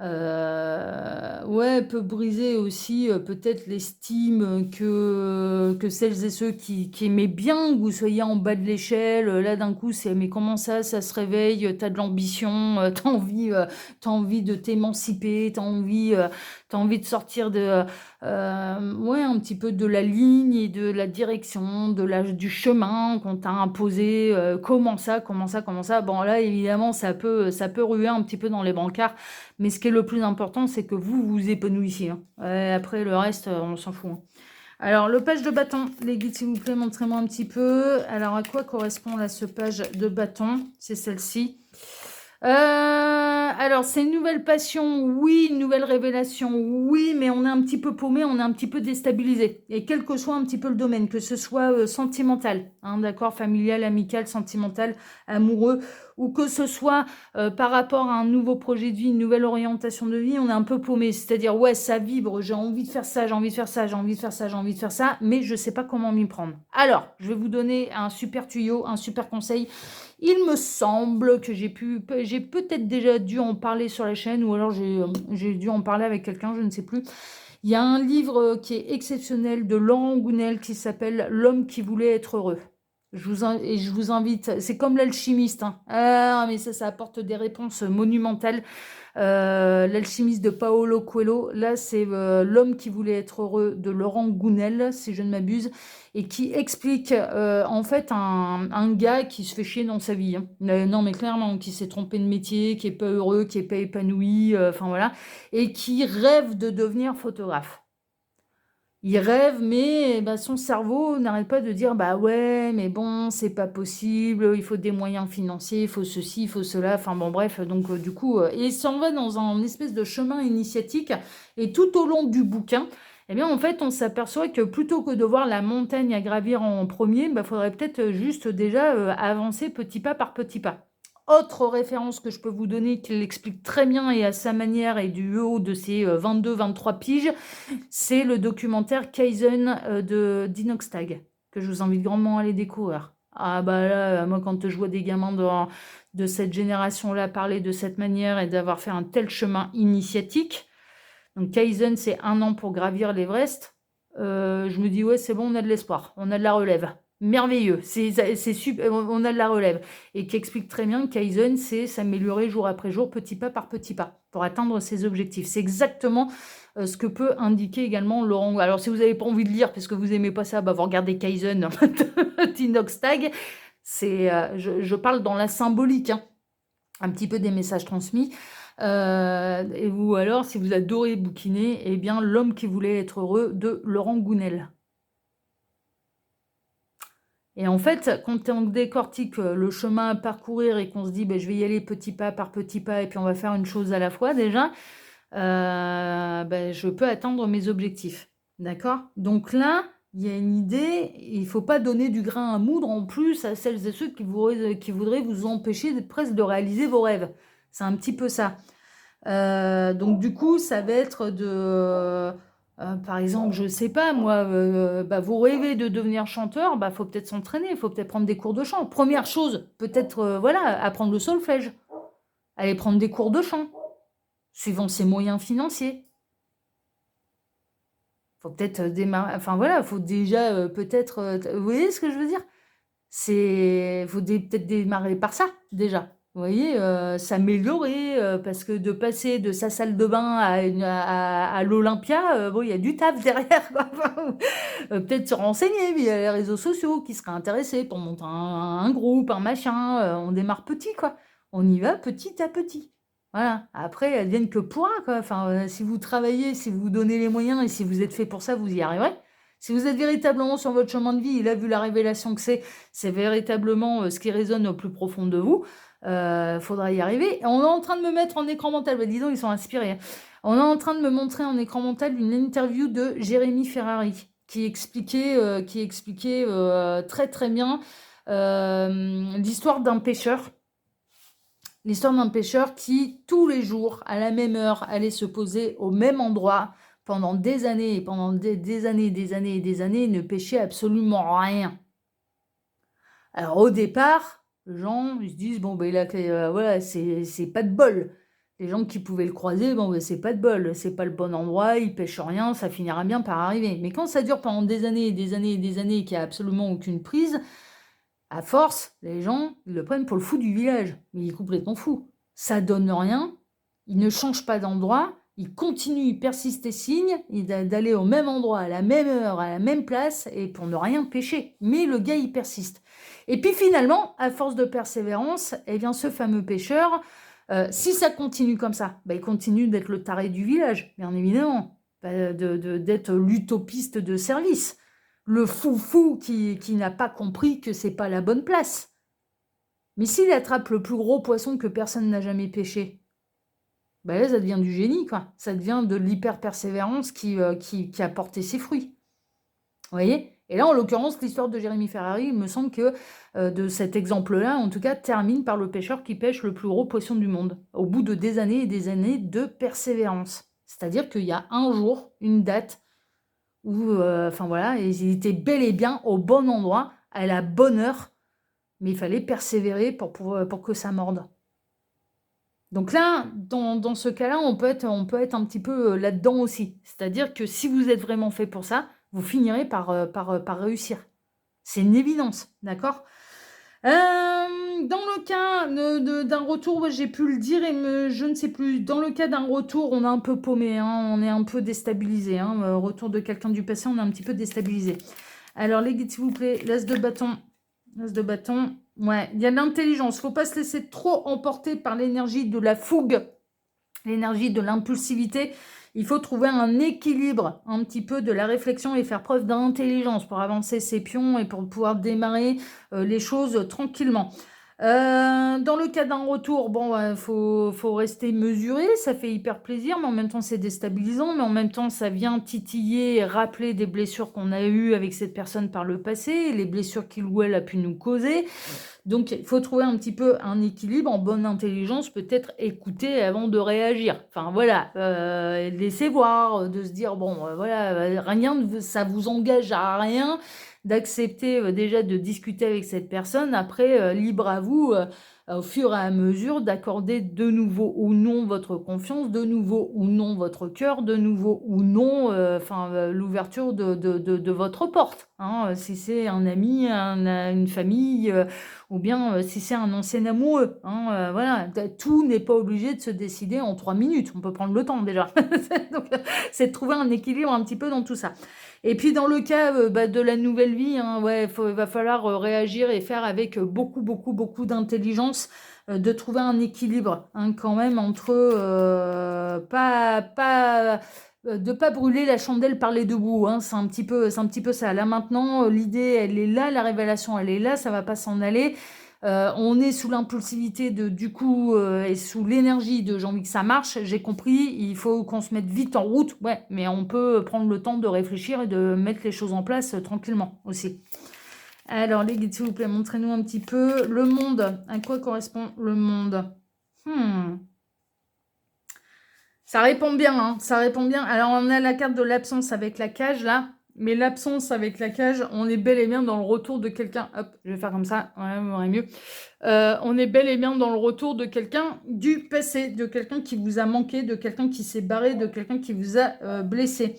[SPEAKER 1] Ouais, peut briser aussi peut-être l'estime que celles et ceux qui aimaient bien que vous soyez en bas de l'échelle. Là, d'un coup, c'est mais comment ça se réveille, t'as de l'ambition, t'as envie de t'émanciper, t'as envie de sortir ouais, un petit peu de la ligne et de la direction, du chemin qu'on t'a imposé. Comment ça, comment ça, comment ça? Bon, là, évidemment, ça peut ruer un petit peu dans les brancards. Mais ce qui est le plus important, c'est que vous vous épanouissiez, hein. Après, le reste, on s'en fout, hein. Alors, le page de bâton, les guides, s'il vous plaît, montrez-moi un petit peu. Alors, à quoi correspond là ce page de bâton? C'est celle-ci. Alors, c'est une nouvelle passion, oui, une nouvelle révélation, oui, mais on est un petit peu paumé, on est un petit peu déstabilisé. Et quel que soit un petit peu le domaine, que ce soit sentimental, hein, d'accord, familial, amical, sentimental, amoureux, ou que ce soit par rapport à un nouveau projet de vie, une nouvelle orientation de vie, on est un peu paumé. C'est-à-dire, ouais, ça vibre, j'ai envie de faire ça, j'ai envie de faire ça, j'ai envie de faire ça, j'ai envie de faire ça, mais je ne sais pas comment m'y prendre. Alors, je vais vous donner un super tuyau, un super conseil. Il me semble que j'ai peut-être déjà dû en parler sur la chaîne, ou alors j'ai dû en parler avec quelqu'un, je ne sais plus. Il y a un livre qui est exceptionnel de Laurent Gounel qui s'appelle L'homme qui voulait être heureux. Je vous invite, c'est comme l'alchimiste, hein. Ah, mais ça apporte des réponses monumentales. L'alchimiste de Paolo Coelho, là c'est L'homme qui voulait être heureux de Laurent Gounel, si je ne m'abuse, et qui explique en fait un gars qui se fait chier dans sa vie, hein. Non mais clairement, qui s'est trompé de métier, qui est pas heureux, qui est pas épanoui, enfin voilà, et qui rêve de devenir photographe. Il rêve, mais bah, son cerveau n'arrête pas de dire bah ouais, mais bon, c'est pas possible, il faut des moyens financiers, il faut ceci, il faut cela, enfin bon, bref, donc du coup, et il s'en va dans un espèce de chemin initiatique, et tout au long du bouquin, eh bien, en fait, on s'aperçoit que plutôt que de voir la montagne à gravir en premier, bah, faudrait peut-être juste déjà avancer petit pas par petit pas. Autre référence que je peux vous donner, qui l'explique très bien et à sa manière et du haut de ses 22-23 piges, c'est le documentaire Kaizen de d'Inoxtag, que je vous invite grandement à aller découvrir. Ah bah là, moi quand je vois des gamins de cette génération-là parler de cette manière et d'avoir fait un tel chemin initiatique, donc Kaizen c'est 1 an pour gravir l'Everest, je me dis ouais c'est bon, on a de l'espoir, on a de la relève. Merveilleux, c'est super, on a de la relève. Et qui explique très bien que Kaizen, c'est s'améliorer jour après jour, petit pas par petit pas, pour atteindre ses objectifs. C'est exactement ce que peut indiquer également Laurent. Alors, si vous n'avez pas envie de lire parce que vous n'aimez pas ça, bah, vous regardez Kaizen d'Inoxtag. Je parle dans la symbolique, hein, un petit peu des messages transmis. Et vous, alors, si vous adorez bouquiner, eh bien, L'homme qui voulait être heureux de Laurent Gounel. Et en fait, quand on décortique le chemin à parcourir et qu'on se dit, je vais y aller petit pas par petit pas et puis on va faire une chose à la fois déjà, je peux atteindre mes objectifs. D'accord? Donc là, il y a une idée, il ne faut pas donner du grain à moudre en plus à celles et ceux qui voudraient vous empêcher presque de réaliser vos rêves. C'est un petit peu ça. Donc du coup, ça va être par exemple, je sais pas, moi, vous rêvez de devenir chanteur, faut peut-être s'entraîner, il faut peut-être prendre des cours de chant. Première chose, peut-être, apprendre le solfège, aller prendre des cours de chant, suivant ses moyens financiers. Faut peut-être démarrer, enfin voilà, faut déjà peut-être, vous voyez ce que je veux dire? Faut peut-être démarrer par ça, déjà. Vous voyez, s'améliorer, parce que de passer de sa salle de bain à l'Olympia, il y a du taf derrière, quoi. Peut-être se renseigner via les réseaux sociaux qui seraient intéressés pour monter un groupe, un machin. On démarre petit, quoi. On y va petit à petit. Voilà. Après, advienne que pourra, quoi. Enfin, si vous travaillez, si vous vous donnez les moyens et si vous êtes fait pour ça, vous y arriverez. Si vous êtes véritablement sur votre chemin de vie, et là, vu la révélation que c'est véritablement ce qui résonne au plus profond de vous, faudra y arriver. Et on est en train de me mettre en écran mental, dis donc, ils sont inspirés. On est en train de me montrer en écran mental une interview de Jérémy Ferrari qui expliquait très très bien l'histoire d'un pêcheur. L'histoire d'un pêcheur qui, tous les jours, à la même heure, allait se poser au même endroit pendant des années, et pendant des années, des années et des années, ne pêchait absolument rien. Alors au départ, les gens ils se disent, voilà, c'est pas de bol. Les gens qui pouvaient le croiser, c'est pas de bol, c'est pas le bon endroit, il pêche rien, ça finira bien par arriver. Mais quand ça dure pendant des années et des années et des années et qu'il n'y a absolument aucune prise, à force, les gens ils le prennent pour le fou du village. Mais il est complètement fou. Ça donne rien, il ne change pas d'endroit, il continue, il persiste et signe d'aller au même endroit, à la même heure, à la même place, et pour ne rien pêcher. Mais le gars, il persiste. Et puis finalement, à force de persévérance, eh bien, ce fameux pêcheur, si ça continue comme ça, il continue d'être le taré du village, bien évidemment, d'être l'utopiste de service, le fou qui n'a pas compris que c'est pas la bonne place. Mais s'il attrape le plus gros poisson que personne n'a jamais pêché, là, ça devient du génie, quoi. Ça devient de l'hyper-persévérance qui a porté ses fruits. Vous voyez? Et là, en l'occurrence, l'histoire de Jérémy Ferrari, il me semble que de cet exemple-là, en tout cas, termine par le pêcheur qui pêche le plus gros poisson du monde, au bout de des années et des années de persévérance. C'est-à-dire qu'il y a un jour, une date, où, il était bel et bien au bon endroit, à la bonne heure, mais il fallait persévérer pour que ça morde. Donc là, dans ce cas-là, on peut être un petit peu là-dedans aussi. C'est-à-dire que si vous êtes vraiment fait pour ça, vous finirez par réussir. C'est une évidence, d'accord? Dans le cas d'un retour, j'ai pu le dire et je ne sais plus. Dans le cas d'un retour, on est un peu paumé, hein, on est un peu déstabilisé. Retour de quelqu'un du passé, on est un petit peu déstabilisé. Alors, les guides, s'il vous plaît, l'as de bâton. L'as de bâton. Ouais, il y a l'intelligence. Il ne faut pas se laisser trop emporter par l'énergie de la fougue, l'énergie de l'impulsivité. Il faut trouver un équilibre un petit peu de la réflexion et faire preuve d'intelligence pour avancer ses pions et pour pouvoir démarrer les choses tranquillement. Dans le cas d'un retour, faut rester mesuré, ça fait hyper plaisir, mais en même temps c'est déstabilisant, mais en même temps ça vient titiller et rappeler des blessures qu'on a eues avec cette personne par le passé, les blessures qu'il ou elle a pu nous causer. Donc il faut trouver un petit peu un équilibre, en bonne intelligence, peut-être écouter avant de réagir. Enfin voilà, laisser voir, de se dire, rien, ça vous engage à rien, d'accepter déjà de discuter avec cette personne. Après, libre à vous, au fur et à mesure, d'accorder de nouveau ou non votre confiance, de nouveau ou non votre cœur, de nouveau ou non l'ouverture de votre porte. Si c'est un ami, une famille, ou bien si c'est un ancien amoureux. Voilà, tout n'est pas obligé de se décider en 3 minutes. On peut prendre le temps déjà. Donc, c'est de trouver un équilibre un petit peu dans tout ça. Et puis dans le cas de la nouvelle vie, il va falloir réagir et faire avec beaucoup, beaucoup, beaucoup d'intelligence, de trouver un équilibre quand même entre pas de pas brûler la chandelle par les deux bouts, hein. C'est un petit peu ça. Là maintenant, l'idée, elle est là, la révélation, elle est là, ça va pas s'en aller. On est sous l'impulsivité du coup et sous l'énergie de j'ai envie que ça marche. J'ai compris, il faut qu'on se mette vite en route. Ouais, mais on peut prendre le temps de réfléchir et de mettre les choses en place tranquillement aussi. Alors les guides, s'il vous plaît, montrez-nous un petit peu le monde. À quoi correspond le monde? Ça répond bien, hein, ça répond bien. Alors, on a la carte de l'absence avec la cage, là. Mais l'absence avec la cage, on est bel et bien dans le retour de quelqu'un. Hop, je vais faire comme ça, ouais, vous verrez mieux. On est bel et bien dans le retour de quelqu'un du passé, de quelqu'un qui vous a manqué, de quelqu'un qui s'est barré, de quelqu'un qui vous a blessé.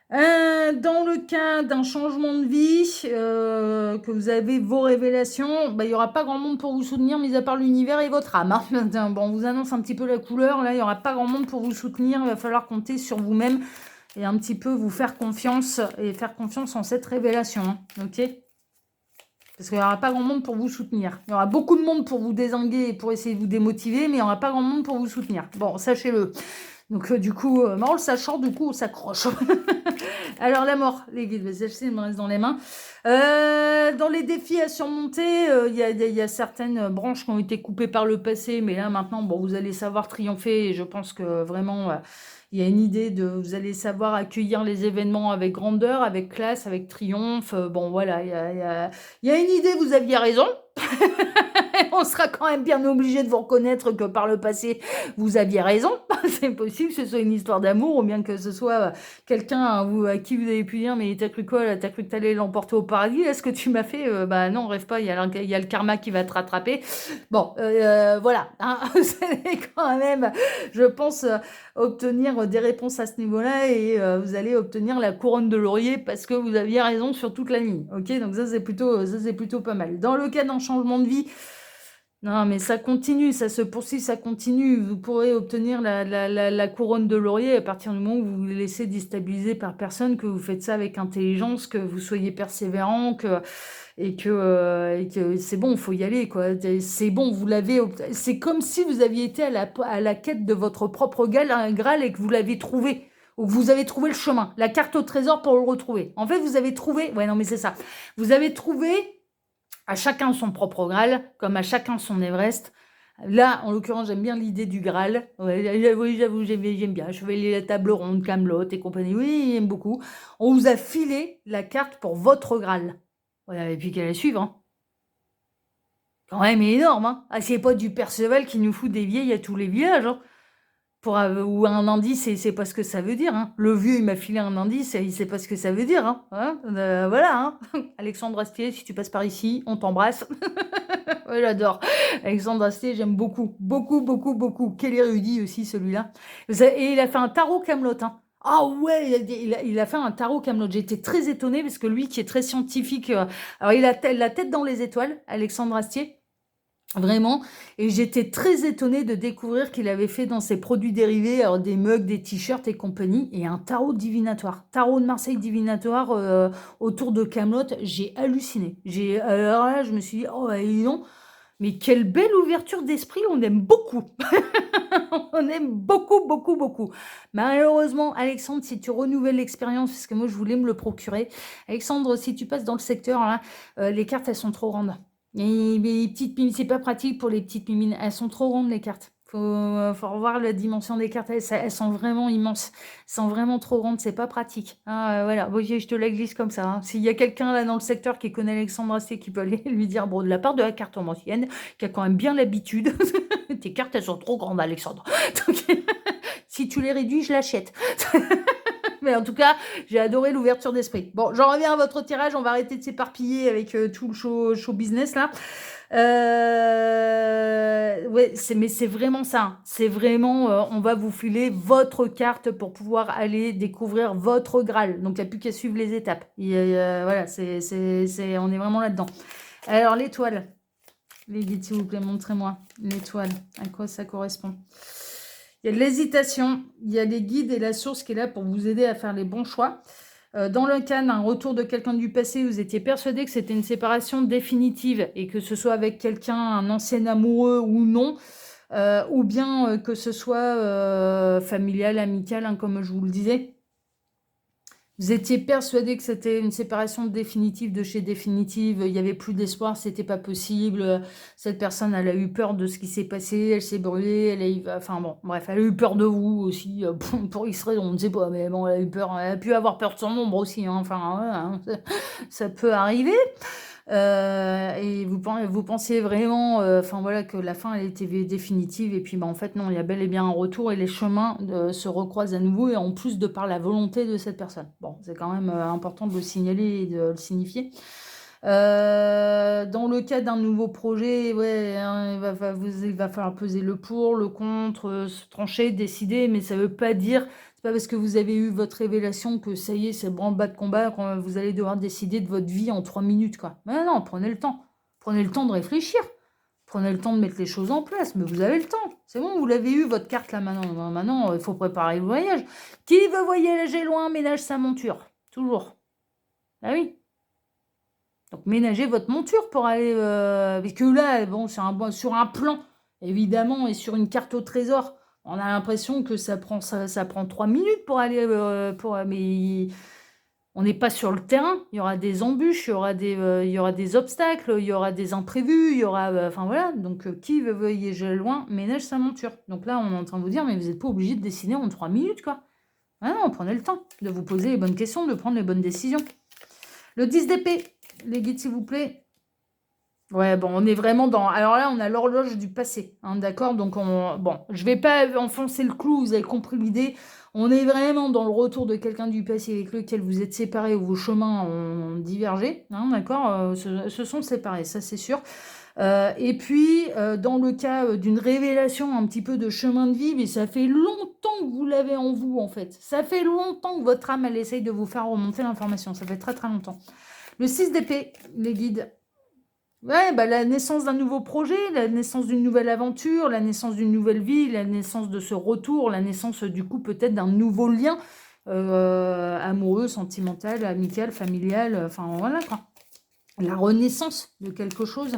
[SPEAKER 1] Dans le cas d'un changement de vie, que vous avez vos révélations, bah, il n'y aura pas grand monde pour vous soutenir, mis à part l'univers et votre âme, hein. Bon, on vous annonce un petit peu la couleur, là, il n'y aura pas grand monde pour vous soutenir, il va falloir compter sur vous-même et un petit peu vous faire confiance et faire confiance en cette révélation, hein, ok? Parce qu'il n'y aura pas grand monde pour vous soutenir. Il y aura beaucoup de monde pour vous dézinguer et pour essayer de vous démotiver, mais il n'y aura pas grand monde pour vous soutenir. Bon, sachez-le. Donc, du coup, en le sachant, du coup, on s'accroche. Alors, la mort, les guides, celle-ci, il me reste dans les mains. Dans les défis à surmonter, il y a certaines branches qui ont été coupées par le passé, mais là, maintenant, bon, vous allez savoir triompher. Et je pense que vraiment, il y a une idée de... Vous allez savoir accueillir les événements avec grandeur, avec classe, avec triomphe. Bon, voilà, il y a une idée, vous aviez raison. On sera quand même bien obligé de vous reconnaître que par le passé, vous aviez raison. C'est possible que ce soit une histoire d'amour ou bien que ce soit quelqu'un à qui vous avez pu dire mais t'as cru quoi là? T'as cru que t'allais l'emporter au paradis? Est-ce que tu m'as fait? Bah non, rêve pas, il y a le karma qui va te rattraper. Bon, voilà. Hein, vous allez quand même, je pense, obtenir des réponses à ce niveau-là et vous allez obtenir la couronne de laurier parce que vous aviez raison sur toute la ligne. Ok, donc ça c'est plutôt pas mal. Dans le cas d'un changement de vie, non, mais ça continue, ça se poursuit, ça continue. Vous pourrez obtenir la couronne de laurier à partir du moment où vous vous laissez déstabiliser par personne, que vous faites ça avec intelligence, que vous soyez persévérant, et que c'est bon, il faut y aller, quoi. C'est bon, vous l'avez. C'est comme si vous aviez été à la quête de votre propre Graal et que vous l'avez trouvé. Ou que vous avez trouvé le chemin, la carte au trésor pour le retrouver. En fait, vous avez trouvé. Ouais, non, mais c'est ça. Vous avez trouvé. À chacun son propre Graal, comme à chacun son Everest. Là, en l'occurrence, j'aime bien l'idée du Graal. Ouais, oui, j'avoue, j'aime bien. Chevalier la table ronde, Camelot et compagnie. Oui, j'aime beaucoup. On vous a filé la carte pour votre Graal. Voilà, et puis qu'elle la suivre. Hein. Quand même énorme. Hein. Ah, c'est pas du Perceval qui nous fout des vieilles à tous les villages. Hein. Ou un indice, et il sait pas ce que ça veut dire. Hein. Le vieux, il m'a filé un indice, et il sait pas ce que ça veut dire. Hein. Voilà. Hein. Alexandre Astier, si tu passes par ici, on t'embrasse. Ouais, j'adore. Alexandre Astier, j'aime beaucoup. Beaucoup, beaucoup, beaucoup. Quel érudit aussi, celui-là. Et il a fait un tarot Camelot. Hein. Ah ouais, il a fait un tarot Camelot. J'ai été très étonnée parce que lui qui est très scientifique, alors il a la tête dans les étoiles, Alexandre Astier. Vraiment, et j'étais très étonnée de découvrir qu'il avait fait dans ses produits dérivés, alors des mugs, des t-shirts et compagnie, et un tarot divinatoire, tarot de Marseille divinatoire autour de Camelot. J'ai halluciné. Alors là, je me suis dit, oh, bah, dis donc, mais quelle belle ouverture d'esprit, on aime beaucoup. On aime beaucoup, beaucoup, beaucoup. Malheureusement, Alexandre, si tu renouvelles l'expérience, parce que moi, je voulais me le procurer. Alexandre, si tu passes dans le secteur, là, les cartes, elles sont trop grandes. Et les petites mimines, c'est pas pratique pour les petites mimines. Elles sont trop grandes, les cartes. Faut revoir la dimension des cartes. Elles sont vraiment immenses. Elles sont vraiment trop grandes. C'est pas pratique. Hein, voilà. Bon, je te la glisse comme ça. Hein. S'il y a quelqu'un là dans le secteur qui connaît Alexandre Astier qui peut aller lui dire, bon, de la part de la carte ancienne, qui a quand même bien l'habitude. Tes cartes, elles sont trop grandes, Alexandre. Donc, si tu les réduis, je l'achète. Mais en tout cas, j'ai adoré l'ouverture d'esprit. Bon, j'en reviens à votre tirage. On va arrêter de s'éparpiller avec tout le show business là. Ouais, mais c'est vraiment ça. Hein. C'est vraiment, on va vous filer votre carte pour pouvoir aller découvrir votre Graal. Donc, il n'y a plus qu'à suivre les étapes. Voilà, on est vraiment là-dedans. Alors, l'étoile. Les guides, s'il vous plaît, montrez-moi. L'étoile, à quoi ça correspond? Il y a de l'hésitation, il y a les guides et la source qui est là pour vous aider à faire les bons choix. Dans le cas d'un retour de quelqu'un du passé, vous étiez persuadé que c'était une séparation définitive et que ce soit avec quelqu'un, un ancien amoureux ou non, ou bien que ce soit familial, amical, hein, comme je vous le disais. Vous étiez persuadé que c'était une séparation définitive de chez définitive, il n'y avait plus d'espoir, c'était pas possible. Cette personne, elle a eu peur de ce qui s'est passé, elle s'est brûlée, elle a eu, enfin bon, bref, elle a eu peur de vous aussi, pour X raison, on ne sait pas, mais bon, elle a eu peur, elle a pu avoir peur de son ombre aussi, hein, enfin, ouais, hein, ça peut arriver. Et vous pensiez vraiment, enfin voilà, que la fin elle était définitive, et puis bah, en fait non, il y a bel et bien un retour et les chemins se recroisent à nouveau, et en plus de par la volonté de cette personne. Bon, c'est quand même important de le signaler et de le signifier. Dans le cas d'un nouveau projet, ouais, hein, il va falloir peser le pour, le contre, se trancher, décider, mais ça veut pas dire, c'est pas parce que vous avez eu votre révélation que ça y est, c'est branle-bas de combat, quand vous allez devoir décider de votre vie en 3 minutes, quoi. Mais non, prenez le temps. Prenez le temps de réfléchir. Prenez le temps de mettre les choses en place, mais vous avez le temps. C'est bon, vous l'avez eu, votre carte là maintenant. Maintenant, il faut préparer le voyage. Qui veut voyager loin, ménage sa monture. Toujours. Ah oui. Donc ménagez votre monture pour aller... parce que là, bon, sur un plan, évidemment, et sur une carte au trésor, on a l'impression que ça prend 3 minutes pour aller... mais on n'est pas sur le terrain, il y aura des embûches, il y aura des obstacles, il y aura des imprévus, il y aura... enfin voilà, donc qui veut voyager loin, ménage sa monture. Donc là, on est en train de vous dire, mais vous n'êtes pas obligé de décider en 3 minutes, quoi. Ah non, prenez le temps de vous poser les bonnes questions, de prendre les bonnes décisions. Le 10 d'épée, les guides, s'il vous plaît. Ouais, bon, on est vraiment dans... Alors là, on a l'horloge du passé, hein, d'accord? Donc, bon, je vais pas enfoncer le clou, vous avez compris l'idée. On est vraiment dans le retour de quelqu'un du passé avec lequel vous êtes séparés ou vos chemins ont divergé, hein, d'accord? Se sont séparés, ça c'est sûr. Et puis, dans le cas d'une révélation, un petit peu de chemin de vie, mais ça fait longtemps que vous l'avez en vous, en fait. Ça fait longtemps que votre âme, elle essaye de vous faire remonter l'information. Ça fait très très longtemps. Le 6 d'épée, les guides. Ouais, bah, la naissance d'un nouveau projet, la naissance d'une nouvelle aventure, la naissance d'une nouvelle vie, la naissance de ce retour, la naissance du coup peut-être d'un nouveau lien amoureux, sentimental, amical, familial, enfin voilà quoi. La renaissance de quelque chose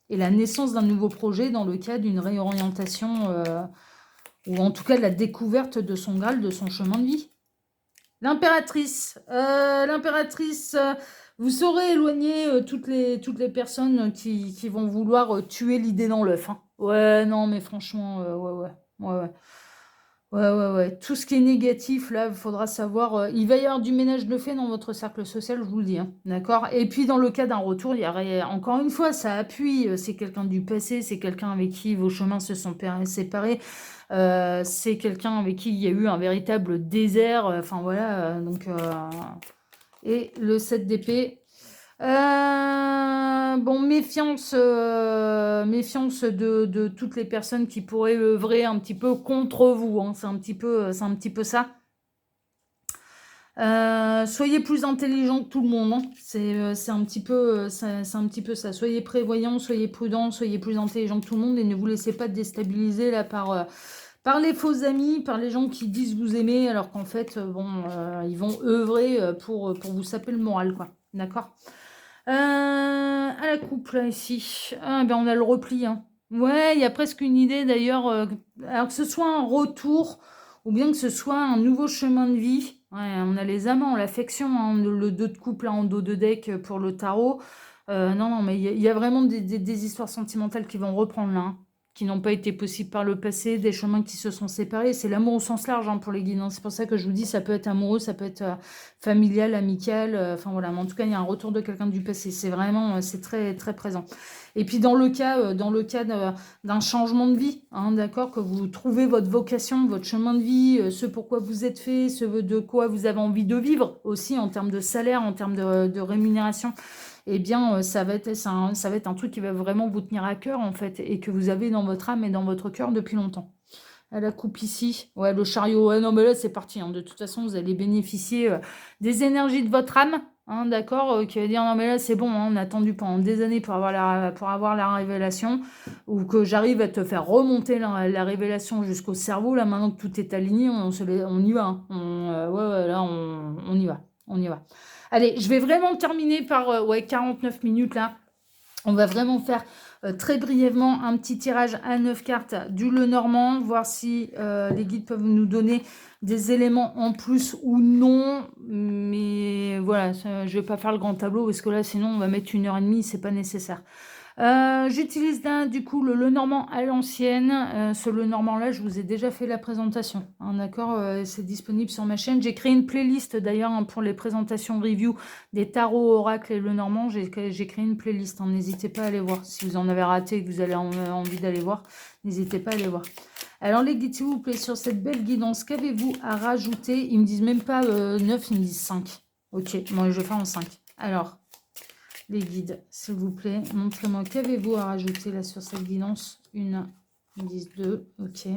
[SPEAKER 1] et la naissance d'un nouveau projet dans le cas d'une réorientation ou en tout cas de la découverte de son Graal, de son chemin de vie. L'impératrice. Vous saurez éloigner toutes les personnes qui vont vouloir tuer l'idée dans l'œuf. Hein. Ouais, non, mais franchement, ouais. Ouais. Tout ce qui est négatif, là, il faudra savoir. Il va y avoir du ménage de fait dans votre cercle social, je vous le dis. Hein, d'accord? Et puis, dans le cas d'un retour, il y aurait, encore une fois, ça appuie. C'est quelqu'un du passé, c'est quelqu'un avec qui vos chemins se sont séparés. C'est quelqu'un avec qui il y a eu un véritable désert. Enfin, voilà. Et le 7 d'épée. Bon, méfiance de toutes les personnes qui pourraient œuvrer un petit peu contre vous. Hein. C'est un petit peu ça. Soyez plus intelligent que tout le monde. Hein. C'est un petit peu ça. Soyez prévoyants, soyez prudents, soyez plus intelligent que tout le monde et ne vous laissez pas déstabiliser là par les faux amis, par les gens qui disent vous aimer alors qu'en fait, ils vont œuvrer pour vous saper le moral, quoi. D'accord? À la coupe, là, ici. Ah, ben, on a le repli, hein. Ouais, il y a presque une idée, d'ailleurs, alors que ce soit un retour, ou bien que ce soit un nouveau chemin de vie. Ouais, on a les amants, l'affection, hein, le 2 de coupe, là, en dos de deck pour le tarot. Non, mais il y a vraiment des histoires sentimentales qui vont reprendre, là, hein, qui n'ont pas été possibles par le passé, des chemins qui se sont séparés. C'est l'amour au sens large, hein, pour les guides. Hein. C'est pour ça que je vous dis, ça peut être amoureux, ça peut être familial, amical. Enfin voilà, mais en tout cas, il y a un retour de quelqu'un du passé. C'est vraiment, c'est très très présent. Et puis dans le cas d'un changement de vie, hein, d'accord, que vous trouvez votre vocation, votre chemin de vie, ce pourquoi vous êtes fait, ce de quoi vous avez envie de vivre aussi en termes de salaire, en termes de rémunération. Eh bien, ça va être un truc qui va vraiment vous tenir à cœur, en fait, et que vous avez dans votre âme et dans votre cœur depuis longtemps. À la coupe ici, ouais, le chariot, ouais, non, mais là, c'est parti. Hein. De toute façon, vous allez bénéficier des énergies de votre âme, hein, d'accord, qui va dire, non, mais là, c'est bon, hein, on a attendu pendant des années pour avoir la révélation, ou que j'arrive à te faire remonter la révélation jusqu'au cerveau, là, maintenant que tout est aligné, on y va. Hein. Ouais, là, on y va. Allez, je vais vraiment terminer par 49 minutes là. On va vraiment faire très brièvement un petit tirage à 9 cartes du Lenormand, voir si les guides peuvent nous donner des éléments en plus ou non. Mais voilà, je ne vais pas faire le grand tableau parce que là, sinon, on va mettre 1h30, c'est pas nécessaire. J'utilise du coup le Lenormand à l'ancienne. Ce Lenormand là, je vous ai déjà fait la présentation, hein, d'accord, c'est disponible sur ma chaîne. J'ai créé une playlist d'ailleurs, hein, pour les présentations review des tarots, oracles et Lenormand. J'ai créé une playlist, hein, n'hésitez pas à aller voir. Si vous en avez raté et que vous avez envie d'aller voir, n'hésitez pas à aller voir. Alors les guides, s'il vous plaît, sur cette belle guidance, qu'avez-vous à rajouter? Ils me disent même pas 9, ils me disent 5. Ok, moi je vais faire en 5. Alors, les guides, s'il vous plaît, montrez-moi qu'avez-vous à rajouter là sur cette guidance. 1, 10, 2, ok.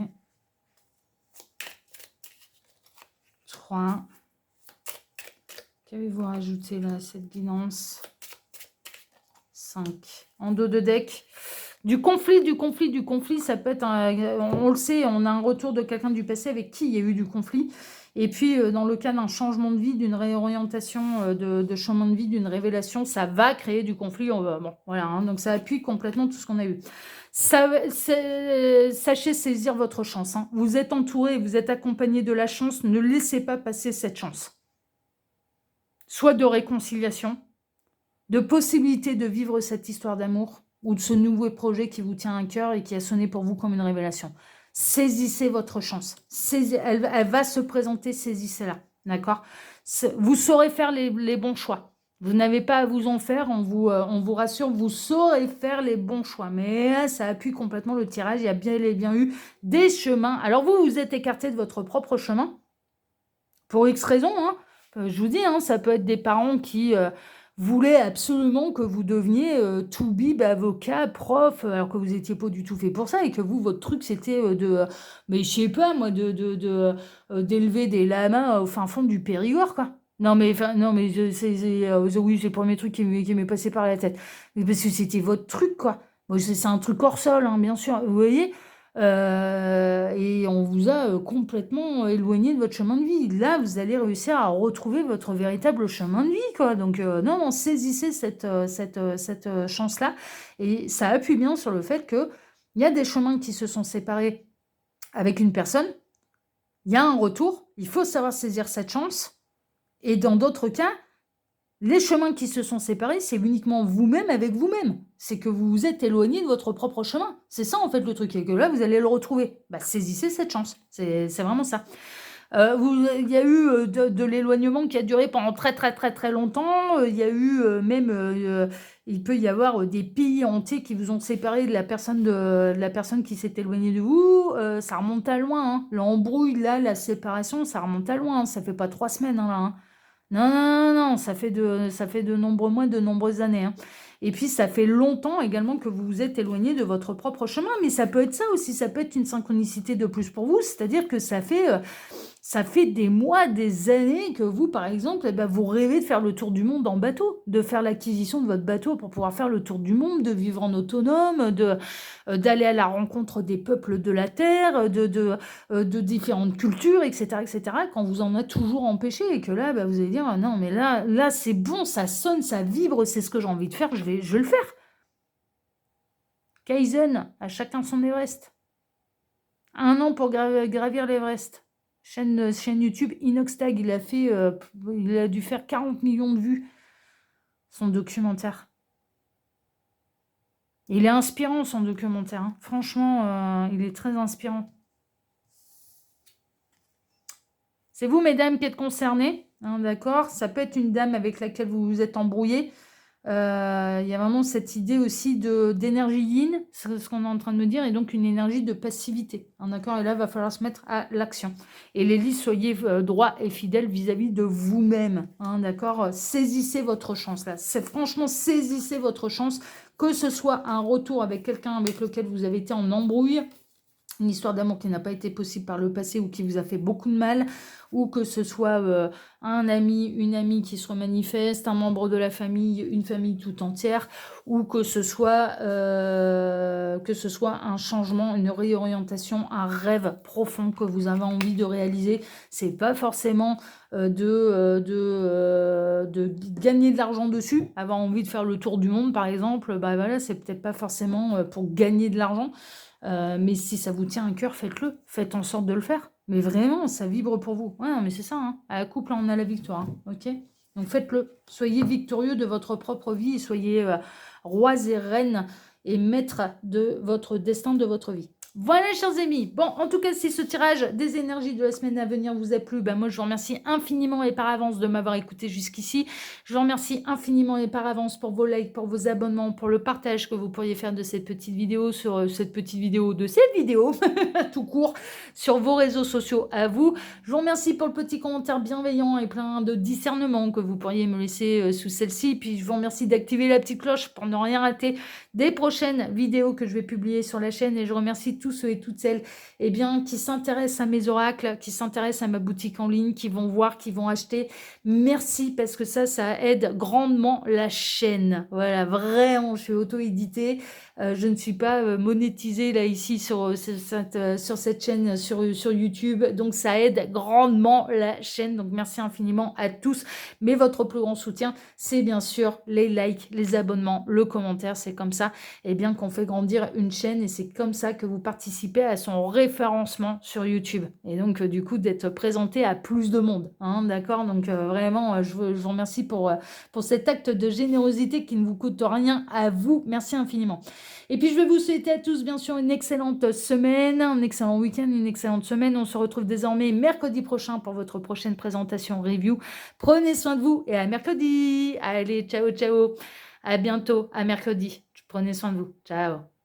[SPEAKER 1] 3. Qu'avez-vous à rajouter là à cette guidance? 5. En dos de deck. Du conflit, ça peut être, on le sait, on a un retour de quelqu'un du passé avec qui il y a eu du conflit. Et puis, dans le cas d'un changement de vie, d'une réorientation de chemin de vie, d'une révélation, ça va créer du conflit. Bon, voilà, hein, donc ça appuie complètement tout ce qu'on a eu. Sachez saisir votre chance. Hein. Vous êtes entouré, vous êtes accompagné de la chance. Ne laissez pas passer cette chance. Soit de réconciliation, de possibilité de vivre cette histoire d'amour, ou de ce nouveau projet qui vous tient à cœur et qui a sonné pour vous comme une révélation. Saisissez votre chance. Elle va se présenter, saisissez-la. D'accord? Vous saurez faire les bons choix. Vous n'avez pas à vous en faire, on vous rassure, vous saurez faire les bons choix. Mais ça appuie complètement le tirage. Il y a bien et bien eu des chemins. Alors vous, vous êtes écarté de votre propre chemin. Pour X raisons. Hein. Je vous dis, hein, ça peut être des parents qui... voulait absolument que vous deveniez toubib, avocat, prof, alors que vous n'étiez pas du tout fait pour ça, et que vous, votre truc, c'était mais je sais pas, moi, d'élever des lamas au fin fond du Périgord, quoi. Non, mais oui, c'est le premier truc qui m'est passé par la tête. Mais parce que c'était votre truc, quoi. Bon, c'est un truc hors sol, hein, bien sûr, vous voyez. Et on vous a complètement éloigné de votre chemin de vie. Là, vous allez réussir à retrouver votre véritable chemin de vie, quoi. Donc, non, saisissez cette chance-là. Et ça appuie bien sur le fait qu'il y a des chemins qui se sont séparés avec une personne. Il y a un retour. Il faut savoir saisir cette chance. Et dans d'autres cas, les chemins qui se sont séparés, c'est uniquement vous-même avec vous-même. C'est que vous vous êtes éloigné de votre propre chemin. C'est ça, en fait, le truc. Et que là, vous allez le retrouver. Bah, saisissez cette chance. C'est vraiment ça. Il y a eu de l'éloignement qui a duré pendant très, très, très, très longtemps. Il y a eu il peut y avoir des pays entiers qui vous ont séparé de la personne qui s'est éloignée de vous. Ça remonte à loin. Hein. L'embrouille, là, la séparation, ça remonte à loin. Hein. Ça fait pas 3 semaines, hein, là. Hein. Non, ça fait de nombreux mois, de nombreuses années. Hein. Et puis, ça fait longtemps également que vous vous êtes éloigné de votre propre chemin. Mais ça peut être ça aussi, ça peut être une synchronicité de plus pour vous. C'est-à-dire que ça fait des mois, des années que vous, par exemple, eh ben, vous rêvez de faire le tour du monde en bateau, de faire l'acquisition de votre bateau pour pouvoir faire le tour du monde, de vivre en autonome, d'aller à la rencontre des peuples de la Terre, de différentes cultures, etc., etc., quand vous en a toujours empêché et que là, bah, vous allez dire, ah non, mais là c'est bon, ça sonne, ça vibre, c'est ce que j'ai envie de faire, je vais le faire. Kaizen, à chacun son Everest. 1 an pour gravir l'Everest. Chaîne YouTube Inoxtag, il a dû faire 40 millions de vues, son documentaire. Il est inspirant, son documentaire. Hein. Franchement, il est très inspirant. C'est vous, mesdames, qui êtes concernées, hein, d'accord? Ça peut être une dame avec laquelle vous vous êtes embrouillé. Il y a vraiment cette idée aussi d'énergie yin, c'est ce qu'on est en train de me dire, et donc une énergie de passivité. Hein, d'accord? Et là, il va falloir se mettre à l'action. Et Lélie, soyez droit et fidèle vis-à-vis de vous-même. Hein, d'accord? Saisissez votre chance là. Franchement, saisissez votre chance, que ce soit un retour avec quelqu'un avec lequel vous avez été en embrouille, une histoire d'amour qui n'a pas été possible par le passé ou qui vous a fait beaucoup de mal, ou que ce soit un ami, une amie qui se manifeste, un membre de la famille, une famille tout entière, ou que ce soit un changement, une réorientation, un rêve profond que vous avez envie de réaliser. C'est pas forcément de gagner de l'argent dessus, avoir envie de faire le tour du monde par exemple, bah voilà, c'est peut-être pas forcément pour gagner de l'argent, mais si ça vous tient à cœur, faites-le, faites en sorte de le faire. Mais vraiment, ça vibre pour vous. Ouais, non, mais c'est ça, hein. À la couple, on a la victoire, hein, ok? Donc faites-le. Soyez victorieux de votre propre vie et soyez rois et reines et maîtres de votre destin, de votre vie. Voilà, chers amis. Bon, en tout cas, si ce tirage des énergies de la semaine à venir vous a plu, ben moi, je vous remercie infiniment et par avance de m'avoir écouté jusqu'ici. Je vous remercie infiniment et par avance pour vos likes, pour vos abonnements, pour le partage que vous pourriez faire de cette petite vidéo, tout court, sur vos réseaux sociaux à vous. Je vous remercie pour le petit commentaire bienveillant et plein de discernement que vous pourriez me laisser sous celle-ci. Puis je vous remercie d'activer la petite cloche pour ne rien rater des prochaines vidéos que je vais publier sur la chaîne. Et je remercie tous ceux et toutes celles qui s'intéressent à mes oracles, qui s'intéressent à ma boutique en ligne, qui vont voir, qui vont acheter. Merci parce que ça aide grandement la chaîne. Voilà, vraiment, je suis auto-éditée. Je ne suis pas monétisée là ici sur cette chaîne sur YouTube. Donc ça aide grandement la chaîne. Donc merci infiniment à tous. Mais votre plus grand soutien, c'est bien sûr les likes, les abonnements, le commentaire. C'est comme ça qu'on fait grandir une chaîne et c'est comme ça que vous participez à son référencement sur YouTube. Et donc du coup d'être présenté à plus de monde. Hein, d'accord? Donc vraiment, je vous remercie pour cet acte de générosité qui ne vous coûte rien à vous. Merci infiniment. Et puis je vais vous souhaiter à tous bien sûr une excellente semaine, un excellent week-end, une excellente semaine. On se retrouve désormais mercredi prochain pour votre prochaine présentation review. Prenez soin de vous et à mercredi. Allez, ciao, ciao. À bientôt, à mercredi. Prenez soin de vous. Ciao.